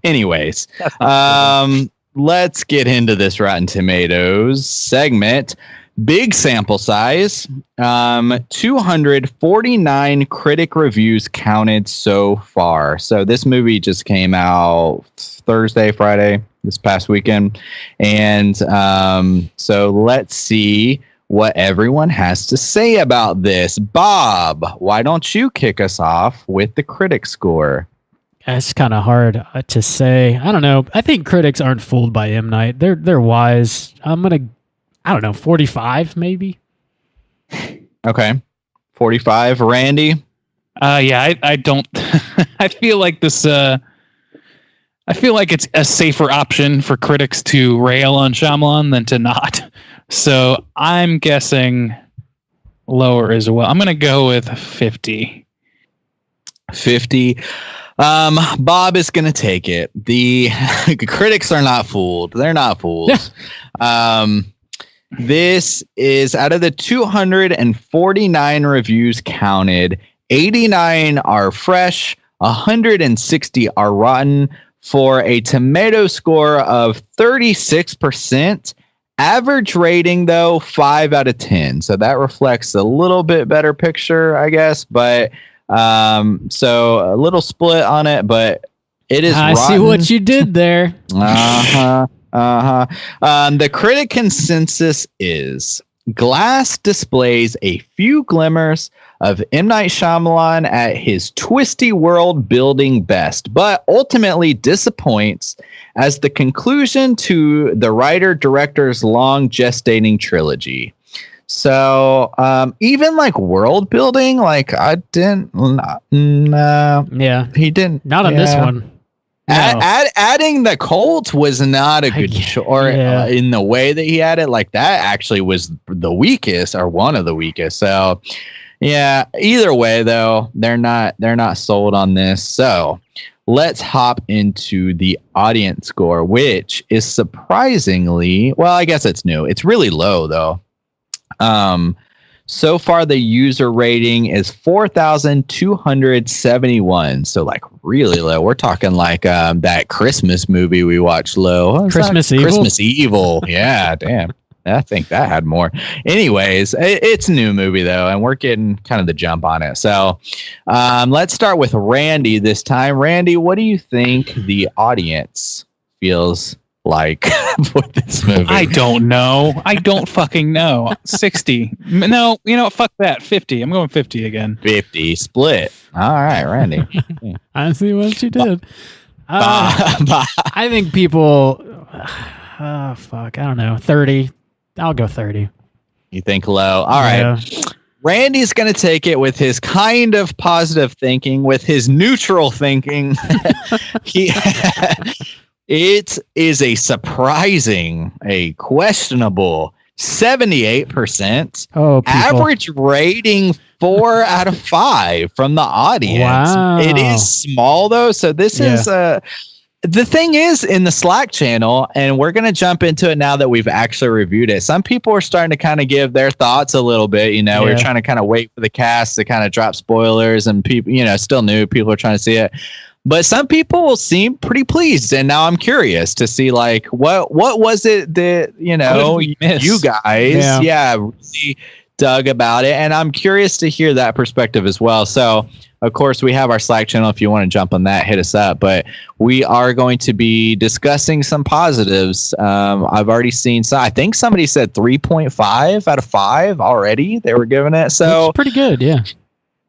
Anyways, let's get into this Rotten Tomatoes segment. Big sample size, 249 critic reviews counted so far. So this movie just came out Thursday, Friday, this past weekend. And so let's see what everyone has to say about this. Bob, why don't you kick us off with the critic score? It's kind of hard to say. I don't know. I think critics aren't fooled by M. Night. They're wise. I'm going to, 45 maybe. Okay. 45. Randy? I don't. I feel like this. I feel like it's a safer option for critics to rail on Shyamalan than to not. So I'm guessing lower as well. I'm going to go with 50. 50. Bob is going to take it. The critics are not fooled. They're not fools. This is out of the 249 reviews counted, 89 are fresh, 160 are rotten, for a tomato score of 36%. Average rating, though, 5 out of 10. So that reflects a little bit better picture, I guess. But so a little split on it, but it is I see rotten. what you did there. The critic consensus is Glass displays a few glimmers of M. Night Shyamalan at his twisty world building best, but ultimately disappoints as the conclusion to the writer-director's long gestating trilogy. So even like world building, like I didn't, Yeah. he didn't. Not on this one. No. Adding the cult was not a good choice, in the way that he had it. Like that actually was the weakest or one of the weakest. So yeah, either way though, they're not sold on this. So let's hop into the audience score, which is surprisingly, well, I guess it's new. It's really low though. So far, the user rating is 4,271. So, like, really low. We're talking like that Christmas movie we watched low. Christmas Evil? Christmas Evil. Yeah, damn. I think that had more. Anyways, it's a new movie, though, and we're getting kind of the jump on it. So, let's start with Randy this time. Randy, what do you think the audience feels like with this movie? I don't know. I don't fucking know. 60. No, you know what? Fuck that. 50. I'm going 50 again. 50 split. All right, Randy. I see what you did. I think people. Fuck. I don't know. 30. I'll go 30. You think low? All right. Randy's going to take it with his kind of positive thinking, with his neutral thinking. It is a surprising, a questionable 78%. Oh, people. Average rating 4 out of 5 from the audience. Wow. It is small though, so this is the thing is in the Slack channel, and we're going to jump into it now that we've actually reviewed it. Some people are starting to kind of give their thoughts a little bit. You know, we're trying to kind of wait for the cast to kind of drop spoilers, and people, you know, still new people are trying to see it. But some people seem pretty pleased, and now I'm curious to see like what was it that you guys really dug about it, and I'm curious to hear that perspective as well. So, of course, we have our Slack channel. If you want to jump on that, hit us up. But we are going to be discussing some positives. I've already seen some. I think somebody said 3.5 out of 5 already. They were giving it, so that's pretty good, yeah.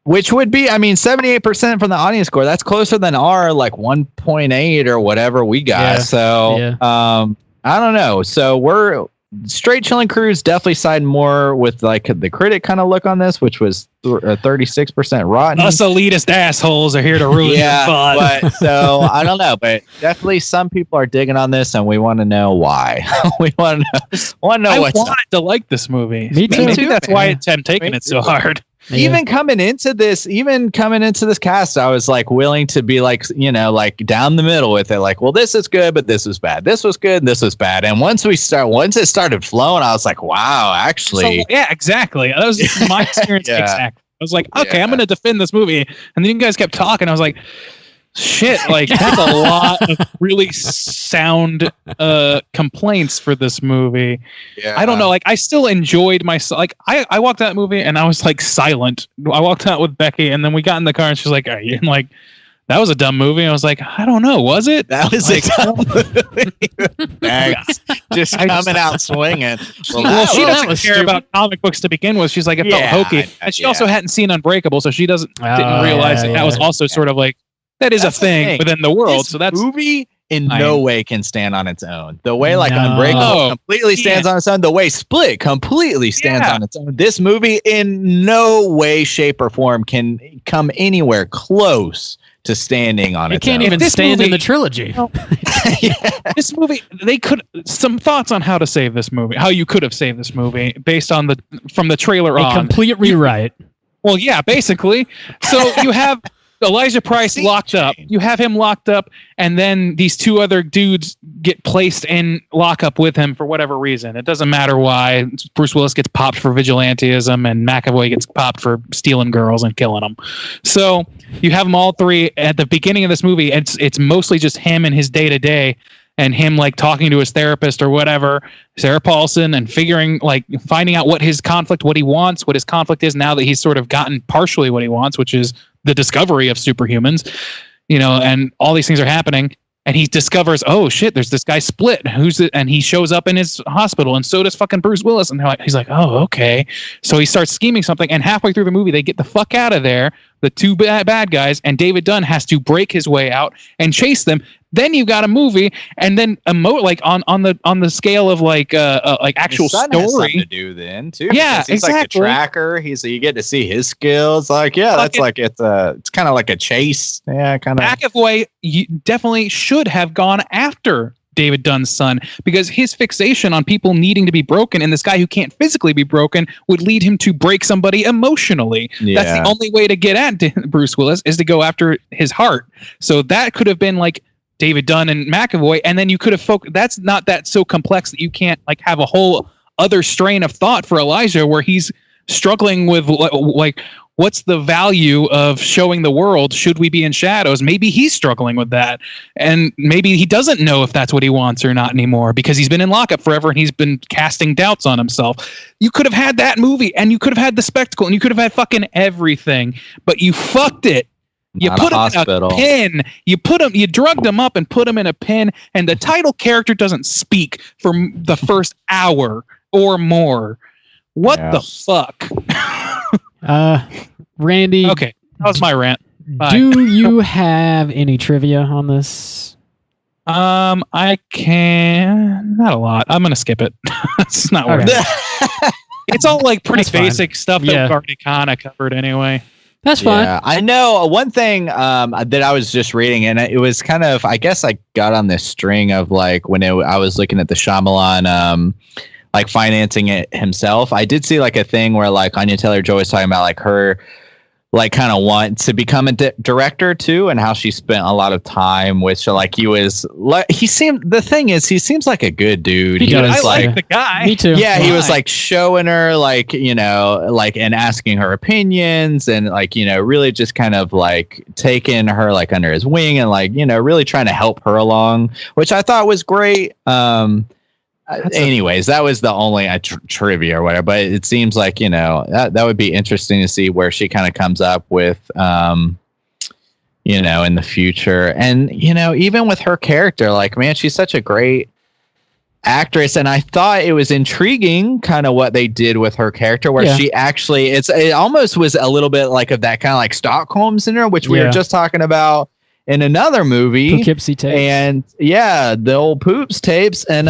Which would be, I mean, 78% from the audience score. That's closer than our like 1.8 or whatever we got. So I don't know. So we're Straight Chilling Crews definitely side more with like the critic kind of look on this, which was 36% rotten. Us elitist assholes are here to ruin your fun. But so I don't know, but definitely some people are digging on this, and we want to know why. We want to know. I wanted to like this movie. Me too. That's why I'm taking it so hard. Yeah. Even coming into this cast, I was like willing to be like, you know, like down the middle with it. Like, well, this is good, but this was bad. This was good, and this was bad. And once it started flowing, I was like, wow, actually. So, yeah, exactly. That was my experience. Exactly. I was like, okay, I'm going to defend this movie. And then you guys kept talking. I was like, shit, like that's a lot of really sound complaints for this movie. I don't know, like I still enjoyed myself. Like I walked out of that movie and I was like silent. I walked out with Becky, and then we got in the car and she's like, are you? And like, that was a dumb movie. And I was like, I don't know, was it? That was like, a dumb movie. Thanks. Just coming out swinging. Well, she doesn't care about comic books to begin with. She's like, it felt hokey. And she also hadn't seen Unbreakable, so she didn't realize that was also sort of like, that is a thing within the world. This so that's movie in no way can stand on its own. The way like Unbreakable completely stands on its own, the way Split completely stands on its own. This movie in no way, shape, or form can come anywhere close to standing on its own. It can't even stand in the trilogy. This movie, they could some thoughts on how to save this movie, how you could have saved this movie based on from the trailer on. A complete rewrite. Well, yeah, basically. So you have Elijah Price locked up. You have him locked up, and then these two other dudes get placed in lockup with him for whatever reason. It doesn't matter why. Bruce Willis gets popped for vigilantism, and McAvoy gets popped for stealing girls and killing them. So you have them all three at the beginning of this movie. It's mostly just him and his day-to-day, and him like talking to his therapist or whatever, Sarah Paulson, and finding out what his conflict, what he wants, what his conflict is now that he's sort of gotten partially what he wants, which is the discovery of superhumans, and all these things are happening. And he discovers, oh shit, there's this guy Split. And he shows up in his hospital, and so does fucking Bruce Willis. And he's like, oh, okay. So he starts scheming something, and halfway through the movie, they get the fuck out of there, the two bad guys, and David Dunn has to break his way out and chase them. Then you've got a movie, and then on the scale of actual his son story has something to do then too. Yeah, he's exactly. like the tracker. You get to see his skills. It's kind of like a chase. Yeah, kind of. McAvoy definitely should have gone after David Dunn's son, because his fixation on people needing to be broken and this guy who can't physically be broken would lead him to break somebody emotionally. Yeah. That's the only way to get at Bruce Willis, is to go after his heart. So that could have been like David Dunn and McAvoy, and then you could have that's not that so complex that you can't have a whole other strain of thought for Elijah, where he's struggling with what's the value of showing the world? Should we be in shadows? Maybe he's struggling with that, and maybe he doesn't know if that's what he wants or not anymore, because he's been in lockup forever and he's been casting doubts on himself. You could have had that movie, and you could have had the spectacle, and you could have had fucking everything, but you fucked it. You put him in a pin. You drugged him up and put him in a pin, and the title character doesn't speak for the first hour or more. What the fuck? Randy. Okay, that was my rant. Bye. Do you have any trivia on this? I can. Not a lot. I'm gonna skip it. It's not worth it. It's all pretty basic stuff that we've already kind of covered anyway. That's fine. Yeah, I know one thing that I was just reading, and it was kind of, I guess I got on this string of when I was looking at the Shyamalan, financing it himself. I did see a thing where Anya Taylor-Joy was talking about her kind of want to become a director too, and how she spent a lot of time with. So he seems like a good dude. I like the guy. Me too. Yeah, he was showing her and asking her opinions, and really just kind of taking her under his wing, and really trying to help her along, which I thought was great. Anyways, that was the only trivia or whatever, but it seems that would be interesting to see where she kind of comes up with, in the future. And, even with her character, man, she's such a great actress. And I thought it was intriguing kind of what they did with her character, where she actually, it almost was a little bit of that kind of Stockholm syndrome, which we were just talking about in another movie, Poughkeepsie tapes. And the old Poops tapes, and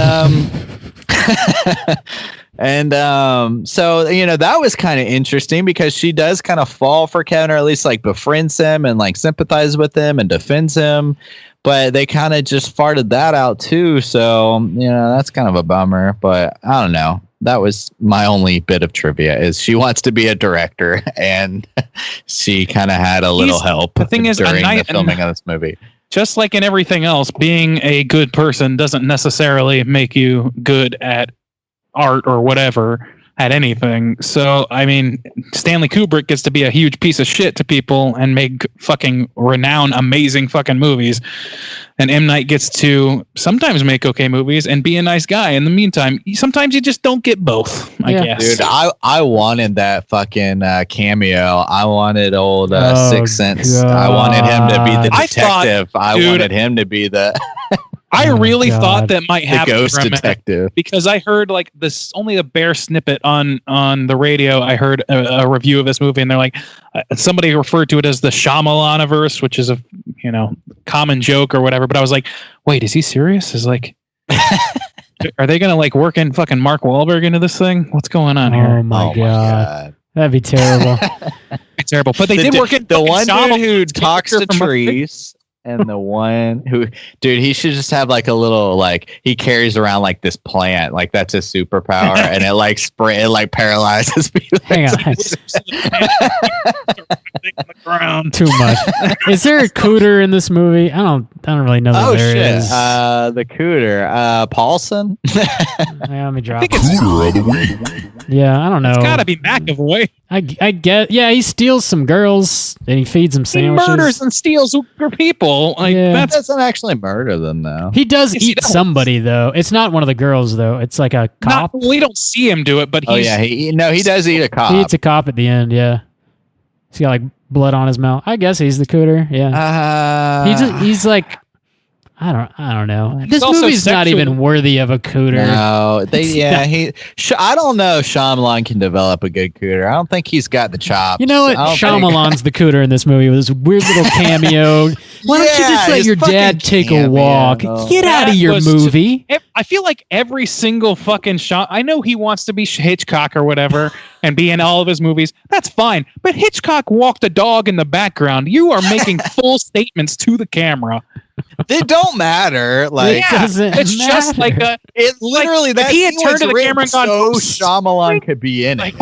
so that was kind of interesting, because she does kind of fall for Kevin, or at least befriends him and sympathizes with him and defends him, but they kind of just farted that out too. So that's kind of a bummer, but I don't know. That was my only bit of trivia, is she wants to be a director, and she kind of had a little help during the filming of this movie. Just like in everything else, being a good person doesn't necessarily make you good at art or whatever, at anything. So, I mean, Stanley Kubrick gets to be a huge piece of shit to people and make fucking renowned, amazing fucking movies. And M. Night gets to sometimes make okay movies and be a nice guy. In the meantime, sometimes you just don't get both, I guess. Dude, I wanted that fucking cameo. I wanted old Sixth Sense. God. I wanted him to be the detective. I wanted him to be the... I really thought that might happen. The ghost detective. Because I heard only a bare snippet on the radio. I heard a review of this movie, and they're like, somebody referred to it as the Shyamalaniverse, which is a common joke or whatever. But I was like, wait, is he serious? Is are they gonna work in fucking Mark Wahlberg into this thing? What's going on here? Oh my god. That'd be terrible. It's terrible. But they did work in the one dude who talks to trees. And the one who, dude, he should just have a little, he carries around this plant, that's his superpower, and it paralyzes people. Hang on. thing on the ground. Too much. Is there a cooter in this movie? I don't really know that there is. The cooter. Paulson? Yeah, let me drop it. Cooter of the week. Yeah, I don't know. It's gotta be McAvoy. I get. Yeah, he steals some girls and he feeds them sandwiches. He murders and steals people. Like Yeah. That doesn't actually murder them, though. He does Yes, he eat does. somebody though. It's not one of the girls though. It's like a cop. we don't see him do it, but Oh, he's yeah. He does eat a cop. He eats a cop at the end. Yeah, he's got like blood on his mouth. I guess he's the cooter. Yeah, he's like. I don't know. This also movie's not sexual. even worthy of a cooter. No, I don't know if Shyamalan can develop a good cooter. I don't think he's got the chops. You know what? I don't Shyamalan's the cooter in this movie with this weird little cameo. Why don't you just let his your dad fucking take a walk? cameo. Get out of That your was movie. I feel like every single fucking shot. I know he wants to be Hitchcock or whatever and be in all of his movies. That's fine. But Hitchcock walked a dog in the background. You are making full statements to the camera. They don't matter. Like It doesn't It's just matter. like it literally if that he had scene turned was to the written camera and gone, so Shyamalan could be in it.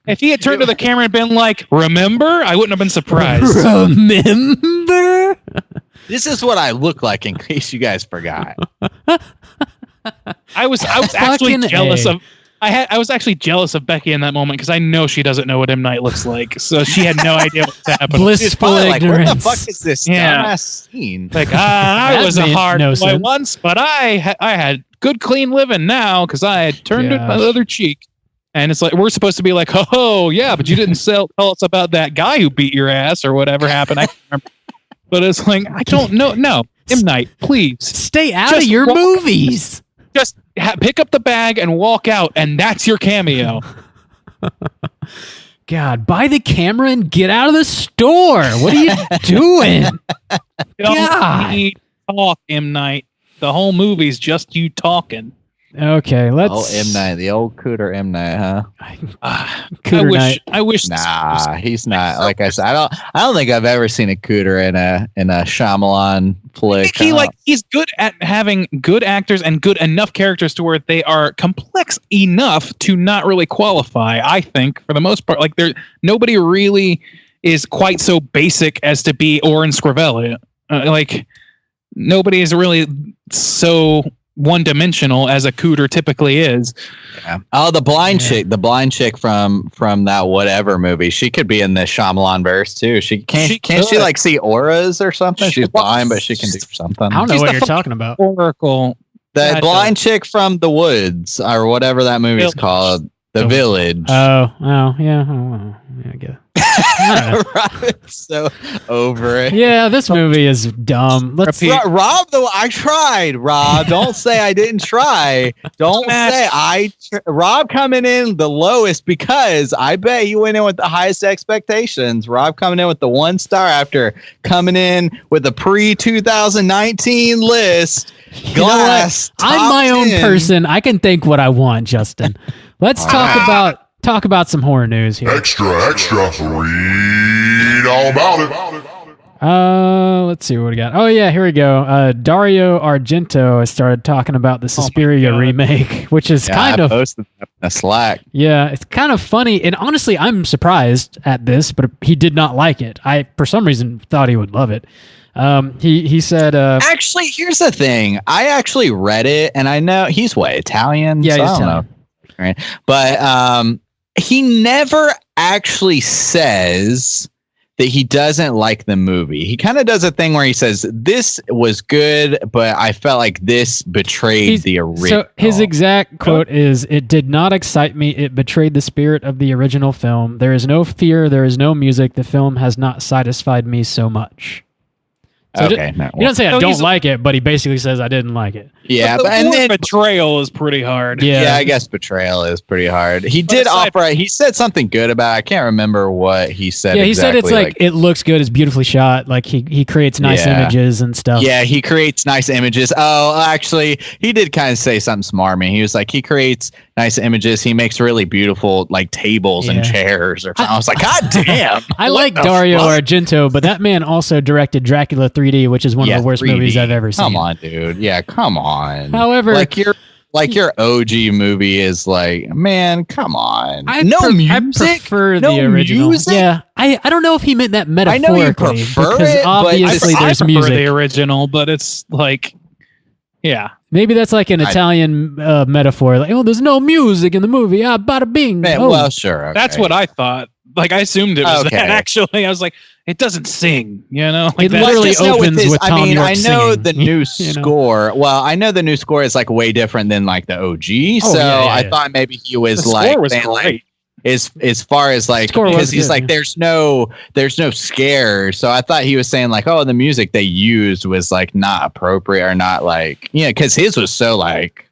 If he had turned to the camera and been like, "Remember?" I wouldn't have been surprised. Remember? This is what I look like, in case you guys forgot. I was actually Fucking jealous A. of. I was actually jealous of Becky in that moment because I know she doesn't know what M. Night looks like, so she had no idea what's happening. Blissful Probably like, what the ignorance. fuck is this Yeah. dumbass scene? Like I That was a made hard no boy sense. once, but I had good clean living now because I had turned it my Gosh. other cheek. And it's like we're supposed to be like, oh yeah, but you didn't tell us about that guy who beat your ass or whatever happened. I can't remember. But it's like I don't know. No, M. Night, please Stay out Just of your walk- movies. just pick up the bag and walk out, and that's your cameo. God, buy the camera and get out of the store. What are you doing? Don't God. need talk, M. Night. The whole movie's just you talking. Okay, let's. Oh, M. Night, the old cooter M. Night, huh? Cooter I wish. Nah, he's not. Like I said, I don't think I've ever seen a cooter in a Shyamalan flick. He's good at having good actors and good enough characters to where they are complex enough to not really qualify. I think for the most part, like nobody really is quite so basic as to be Oren Scrivelli. Like nobody is really so one-dimensional as a cooter typically is. Yeah. Oh, the blind chick from that whatever movie. She could be in the Shyamalan verse too. She could. like see auras or something? She's blind, but she can do something. I don't know She's what the you're talking about. Oracle. The Yeah, blind chick from the woods or whatever that movie's Village. called. The Oh. Village. Yeah. Oh, yeah, I guess. I don't know. Rob's so over it. Yeah, this movie is dumb. Let's Repeat. Rob, though, I tried. Rob, don't say I didn't try. Don't say Rob coming in the lowest because I bet you went in with the highest expectations. Rob coming in with the 1 star after coming in with a pre-2019 list. You know what? Glass. I'm my top own 10. person. I can think what I want, Justin. Let's talk about some horror news here. Extra. Read all about it. Let's see what we got. Oh yeah, here we go. Dario Argento has started talking about the Suspiria God. remake, which is kind I of posted that in the Slack. yeah, it's kind of funny. And honestly, I'm surprised at this, but he did not like it. I for some reason thought he would love it. He said Actually, here's the thing. I actually read it, and I know he's Italian. Yeah, So he's I don't Italian. know. Right, but he never actually says that he doesn't like the movie. He kind of does a thing where he says this was good, but I felt like this betrayed the original. So his exact quote is, "It did not excite me. It betrayed the spirit of the original film. There is no fear. There is no music. The film has not satisfied me so much." So Okay, no, he doesn't say I So don't he's- like it, but he basically says I didn't like it. yeah, But but the and word then betrayal is pretty hard. yeah, I guess betrayal is pretty hard. He did aside- offer. He said something good about it. I can't remember what he said. Yeah, he said it's exactly, like it looks good, it's beautifully shot, like he creates nice Yeah. images and stuff. yeah, he creates nice images. Oh, actually, he did kind of say something smarmy. He was like, he creates nice images. He makes really beautiful like tables and Yeah. chairs. Or something. I was like, God damn! I What like the Dario fuck? Argento, but that man also directed Dracula 3D, which is one of the worst 3D. movies I've ever seen. Come on, dude. Yeah, come on. However- like your OG movie is like, man, come on. I No pre- music. I prefer No the original. music? Yeah, I don't know if he meant that I metaphorically. know you prefer because it, but obviously I there's prefer music. the original, but it's like, yeah. Maybe that's like an Italian metaphor. Like, oh, there's no music in the movie. Ah, bada bing. Man, Oh. well, sure. Okay. That's what I thought. Like, I assumed it was Okay. that, actually. I was like, it doesn't sing, you know? Like, It that's literally just- opens with I Tom mean, York I know singing, the new you know? score. Well, I know the new score is like way different than like the OG. Oh, So yeah, I yeah. thought maybe he was the like, score was saying, great. like, as far as like, Score was because he's good, like, yeah. there's no scare. So I thought he was saying like, oh, the music they used was like not appropriate or not like, because his was so like,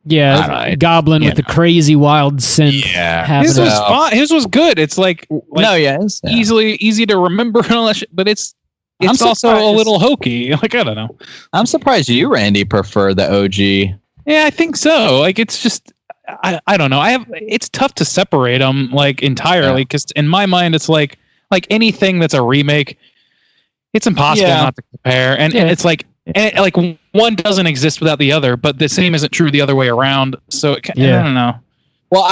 Yeah, Alright. Goblin You with the crazy wild synth. Yeah. having his a- was fine. His was good. It's like no, yes, yeah. easy to remember and all that shit, but it's I'm also a surprised. little hokey. Like, I don't know. I'm surprised you, Randy, prefer the OG. Yeah, I think so. Like, it's just, I don't know. It's tough to separate them like entirely, because in my mind, it's like anything that's a remake, it's impossible Yeah. not to compare. And Yeah. it's like, one doesn't exist without the other, but the same isn't true the other way around. So I don't know. Well,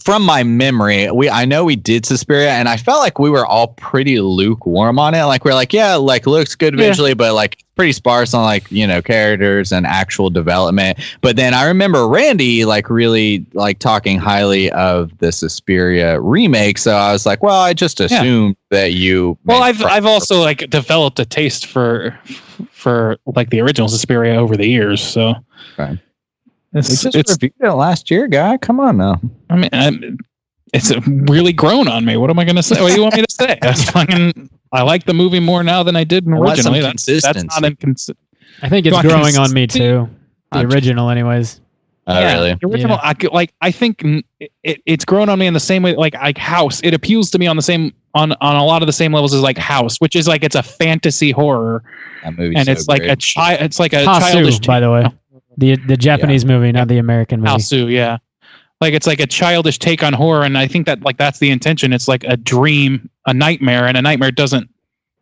from my memory, I know we did Suspiria, and I felt like we were all pretty lukewarm on it. Like, we're like, yeah, like, looks good visually, but like pretty sparse on like, characters and actual development. But then I remember Randy like really like talking highly of the Suspiria remake. So I was like, well, I just assumed that you. Well, I've also like developed a taste for like the original Suspiria over the years. So Okay. We it's just reviewed it last year, guy. Come on now. I mean, it's really grown on me. What am I going to say? What do you want me to say? I like the movie more now than I did I want some originally. That's consistency. not inconsistent. I think it's Not growing on me too. The I'm- original, anyways. Oh, really? The original, I think it's grown on me in the same way, like House. It appeals to me on the same on a lot of the same levels as like House, which is like it's a fantasy horror, That movie's and so it's like great. a child. It's like a Hasu, childish by the way. The Japanese movie, not the American movie. Hasu, yeah. Like it's like a childish take on horror, and I think that like that's the intention. It's like a dream, a nightmare, and a nightmare doesn't,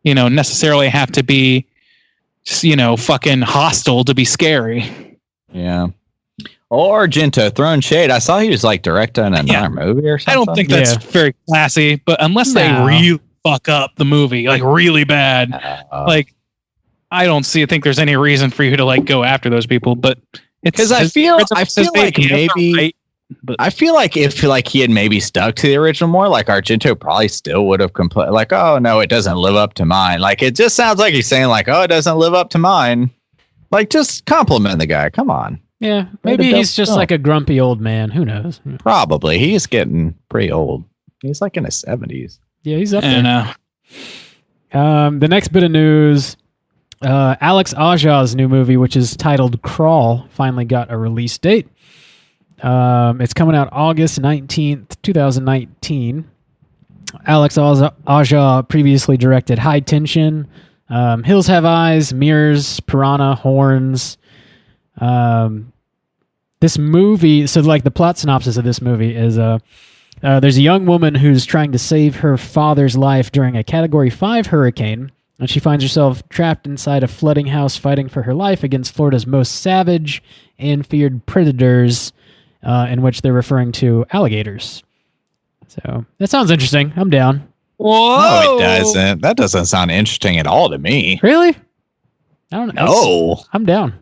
necessarily have to be, fucking hostile to be scary. Yeah. Or Argento throwing shade. I saw he was like directing another movie or I something. don't think that's very classy, but unless they No. really fuck up the movie, like really bad, like I don't think there's any reason for you to like go after those people. But it's 'Cause I feel like maybe maybe- I feel like if like he had maybe stuck to the original more, like Argento probably still would have complained, like, oh no, it doesn't live up to mine. Like it just sounds like he's saying like, oh, it doesn't live up to mine. Like just compliment the guy. Come on. Yeah, maybe Maybe he's just don't. like a grumpy old man. Who knows? Probably. He's getting pretty old. He's like in his 70s. Yeah, he's up and there. The next bit of news, Alex Aja's new movie, which is titled Crawl, finally got a release date. It's coming out August 19th, 2019. Alex Aja previously directed High Tension, Hills Have Eyes, Mirrors, Piranha, Horns. This movie, so like the plot synopsis of this movie is there's a young woman who's trying to save her father's life during a Category 5 hurricane, and she finds herself trapped inside a flooding house fighting for her life against Florida's most savage and feared predators, in which they're referring to alligators. So that sounds interesting. I'm down. Whoa! No, it doesn't. That doesn't sound interesting at all to me. Really? I don't know. No. I'm down.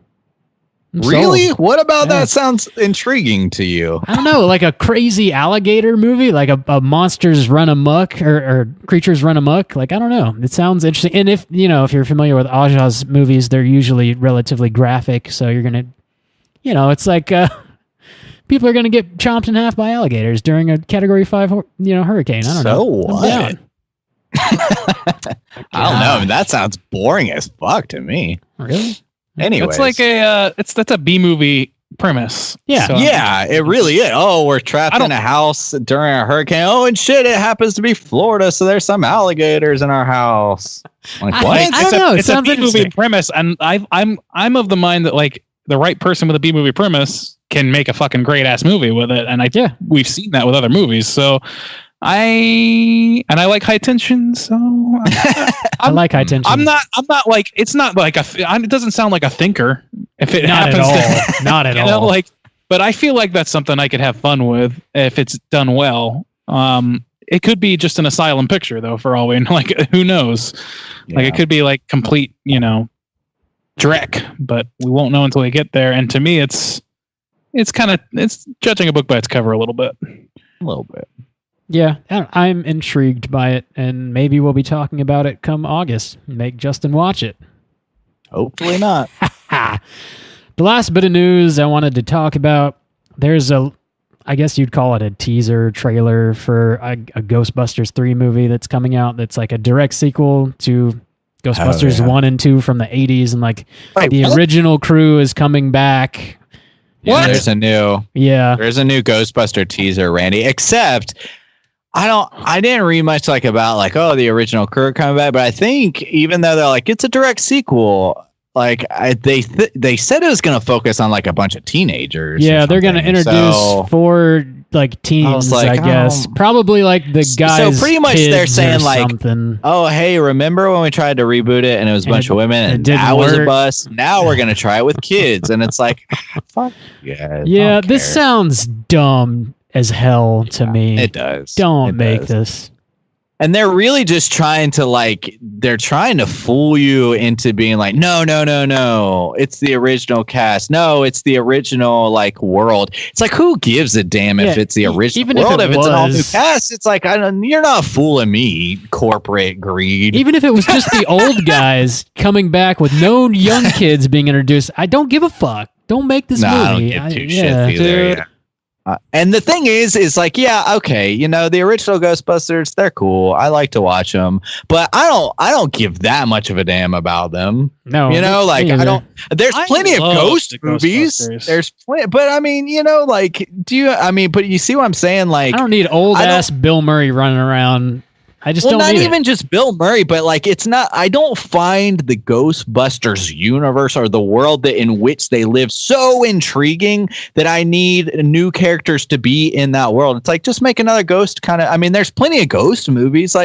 I'm Really? sold. What about Yeah. that sounds intriguing to you? I don't know, like a crazy alligator movie, like a monsters run amok or creatures run amok. Like, I don't know. It sounds interesting. And if you're familiar with Aja's movies, they're usually relatively graphic. So you're going to, it's like people are going to get chomped in half by alligators during a Category 5, hurricane. I don't know. So I'm what? down. I don't know. I mean, that sounds boring as fuck to me. Really? Anyway, It's like that's a B movie premise. Yeah. So- yeah, it really is. Oh, we're trapped in a house during a hurricane. Oh, and shit, it happens to be Florida, so there's some alligators in our house. Like what? I don't know. It It's a sounds B movie interesting. premise, and I'm of the mind that like the right person with a B movie premise can make a fucking great ass movie with it, and we've seen that with other movies. So I like High Tension, so I like High Tension. I'm not like it's not like it doesn't sound like a thinker if it Not at happens all. to, Not at you know, all. like, but I feel like that's something I could have fun with if it's done well. it could be just an asylum picture though, for all we know. Like, who knows? Like, it could be like complete, dreck, but we won't know until we get there. And to me, it's judging a book by its cover a little bit. A little bit. Yeah, I'm intrigued by it, and maybe we'll be talking about it come August. Make Justin watch it. Hopefully not. The last bit of news I wanted to talk about, there's I guess you'd call it a teaser trailer for a Ghostbusters 3 movie that's coming out that's like a direct sequel to Ghostbusters 1 and 2 from the 80s, and like the original crew is coming back. What? There's a new Ghostbuster teaser, Randy, except I didn't read much about the original crew coming back, but I think even though they're like it's a direct sequel, like they said it was going to focus on like a bunch of teenagers. Yeah, they're going to introduce 4 like teens, I guess. Probably like the guys. So pretty much they're saying like, something. oh hey, remember when we tried to reboot it and it was a bunch of women and that was a bust? Now we're going to try it with kids, and it's like, fuck yeah. Yeah, this sounds dumb as hell to me. It does. Don't make this. And they're really just trying to fool you into being like, no, it's the original cast. No, it's the original world. It's like, who gives a damn if it's the original world? If it's an all new cast, it's like, you're not fooling me, corporate greed. Even if it was just the old guys coming back with no young kids being introduced, I don't give a fuck. Don't make this movie. I don't give two shits either. Yeah. And the thing is like, yeah, okay, the original Ghostbusters, they're cool. I like to watch them, but I don't give that much of a damn about them. No, I don't. There's plenty of ghost movies. There's plenty, but I mean, but you see what I'm saying? Like, I don't need old ass Bill Murray running around. I just don't not need even just Bill Murray, but it's not. I don't find the Ghostbusters universe or the world in which they live so intriguing that I need new characters to be in that world. It's like, just make another ghost kind of. I mean, there's plenty of ghost movies.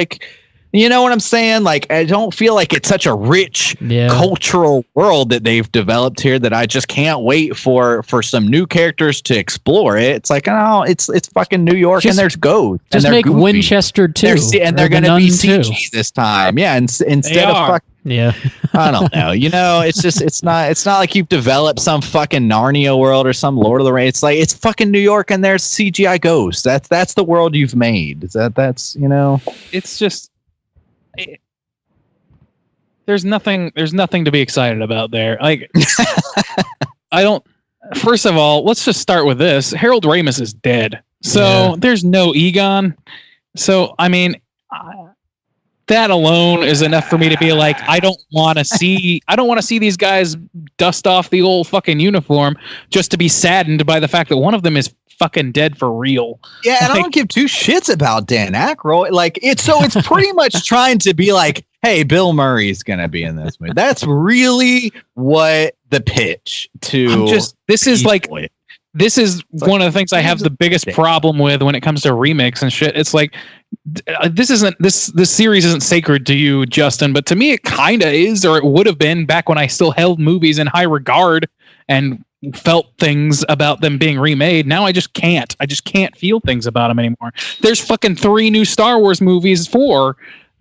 You know what I'm saying? Like, I don't feel like it's such a rich cultural world that they've developed here that I just can't wait for some new characters to explore it. It's like, oh, it's fucking New York, and there's ghosts. Just make goofy. Winchester 2. And they're going to be CG this time. Yeah, instead of fucking. Yeah. I don't know. It's just it's not like you've developed some fucking Narnia world or some Lord of the Rings. It's like, it's fucking New York and there's CGI ghosts. That's the world you've made. That's It's just there's nothing to be excited about there. Like, I don't. First of all, let's just start with this. Harold Ramis is dead, so there's no Egon. So I mean, that alone is enough for me to be like, I don't want to see these guys dust off the old fucking uniform just to be saddened by the fact that one of them is fucking dead for real. Yeah, and I don't give two shits about Dan Aykroyd. It's pretty much trying to be like, hey, Bill Murray's gonna be in this movie. That's really what the pitch to. This is one of the things I have the biggest problem with when it comes to remakes and shit. It's like, this series isn't sacred to you, Justin, but to me it kind of is, or it would have been back when I still held movies in high regard and felt things about them being remade. Now I just can't feel things about them anymore. There's fucking 3 new Star Wars movies, 4.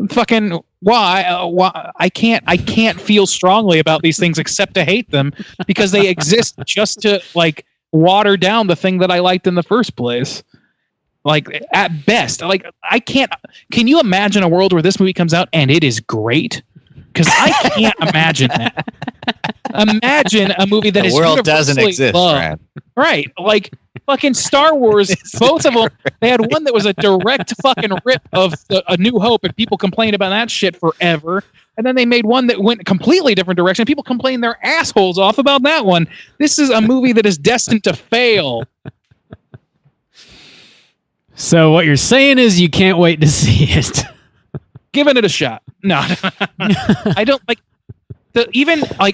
Fucking why I can't feel strongly about these things except to hate them because they exist just to like water down the thing that I liked in the first place. Like, at best, like, I can't. Can you imagine a world where this movie comes out and it is great? Because I can't imagine that. Imagine a movie that the is world doesn't exist, loved. Right? Like fucking Star Wars. Both of them. They had one that was a direct fucking rip of A New Hope, and people complained about that shit forever. And then they made one that went a completely different direction. People complained their assholes off about that one. This is a movie that is destined to fail. So what you're saying is you can't wait to see it. Giving it a shot. No, I don't like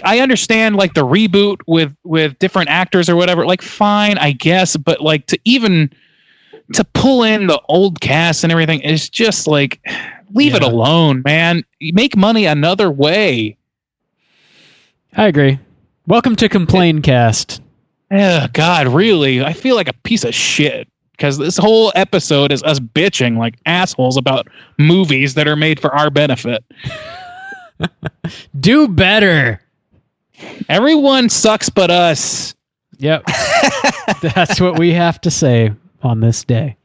I understand like the reboot with different actors or whatever. Like, fine, I guess, but like to pull in the old cast and everything is just like, leave it alone, man. You make money another way. I agree. Welcome to Complain Cast. Oh God, really? I feel like a piece of shit. because this whole episode is us bitching like assholes about movies that are made for our benefit. Do better. Everyone sucks but us. Yep. That's what we have to say on this day.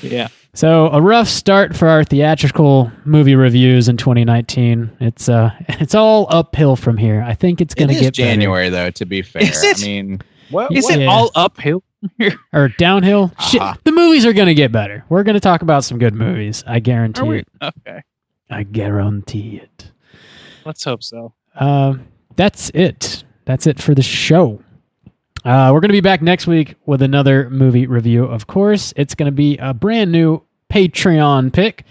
Yeah. So a rough start for our theatrical movie reviews in 2019. It's all uphill from here. I think it's going to get January though. To be fair, Is it? I mean, Is it all uphill here? or downhill? Shit, the movies are going to get better. We're going to talk about some good movies. I guarantee it. Okay. I guarantee it. Let's hope so. That's it. That's it for the show. We're going to be back next week with another movie review. Of course, it's going to be a brand new Patreon pick.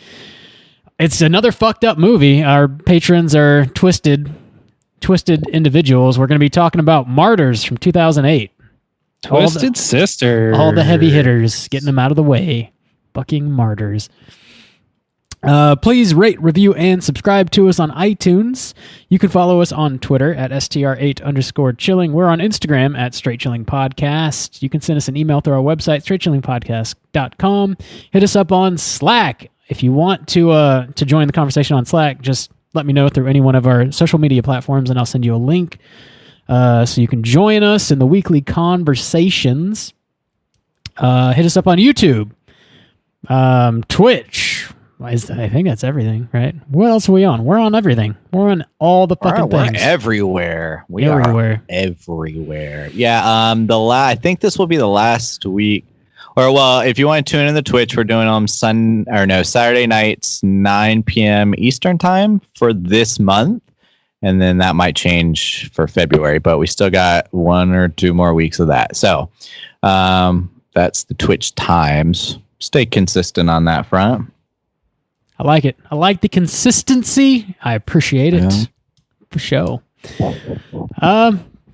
It's another fucked up movie. Our patrons are twisted individuals. We're going to be talking about Martyrs from 2008. Twisted Sister. All the heavy hitters, getting them out of the way. Fucking martyrs. Please rate, review, and subscribe to us on iTunes. You can follow us on Twitter at str8_chilling. We're on Instagram at Straight Chilling Podcast. You can send us an email through our website, straightchillingpodcast.com. Hit us up on Slack. If you want to join the conversation on Slack, just let me know through any one of our social media platforms, and I'll send you a link so you can join us in the weekly conversations. Hit us up on YouTube, Twitch. I think that's everything, right? What else are we on? We're on everything. We're on all the fucking things. We're everywhere. We everywhere. are everywhere. Yeah. I think this will be the last week. Or well, if you want to tune in the Twitch, we're doing on Saturday nights, 9 p.m. Eastern time for this month, and then that might change for February. But we still got 1 or 2 more weeks of that. So that's the Twitch times. Stay consistent on that front. I like it. I like the consistency. I appreciate it. Yeah. For sure.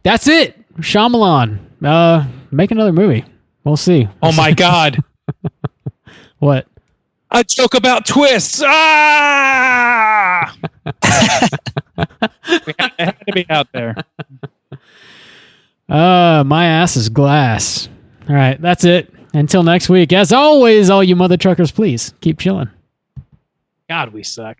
That's it. Shyamalan. Make another movie. We'll see. Oh my God. What? A joke about twists. Ah! It had to be out there. My ass is glass. All right. That's it. Until next week. As always, all you mother truckers, please keep chilling. God, we suck.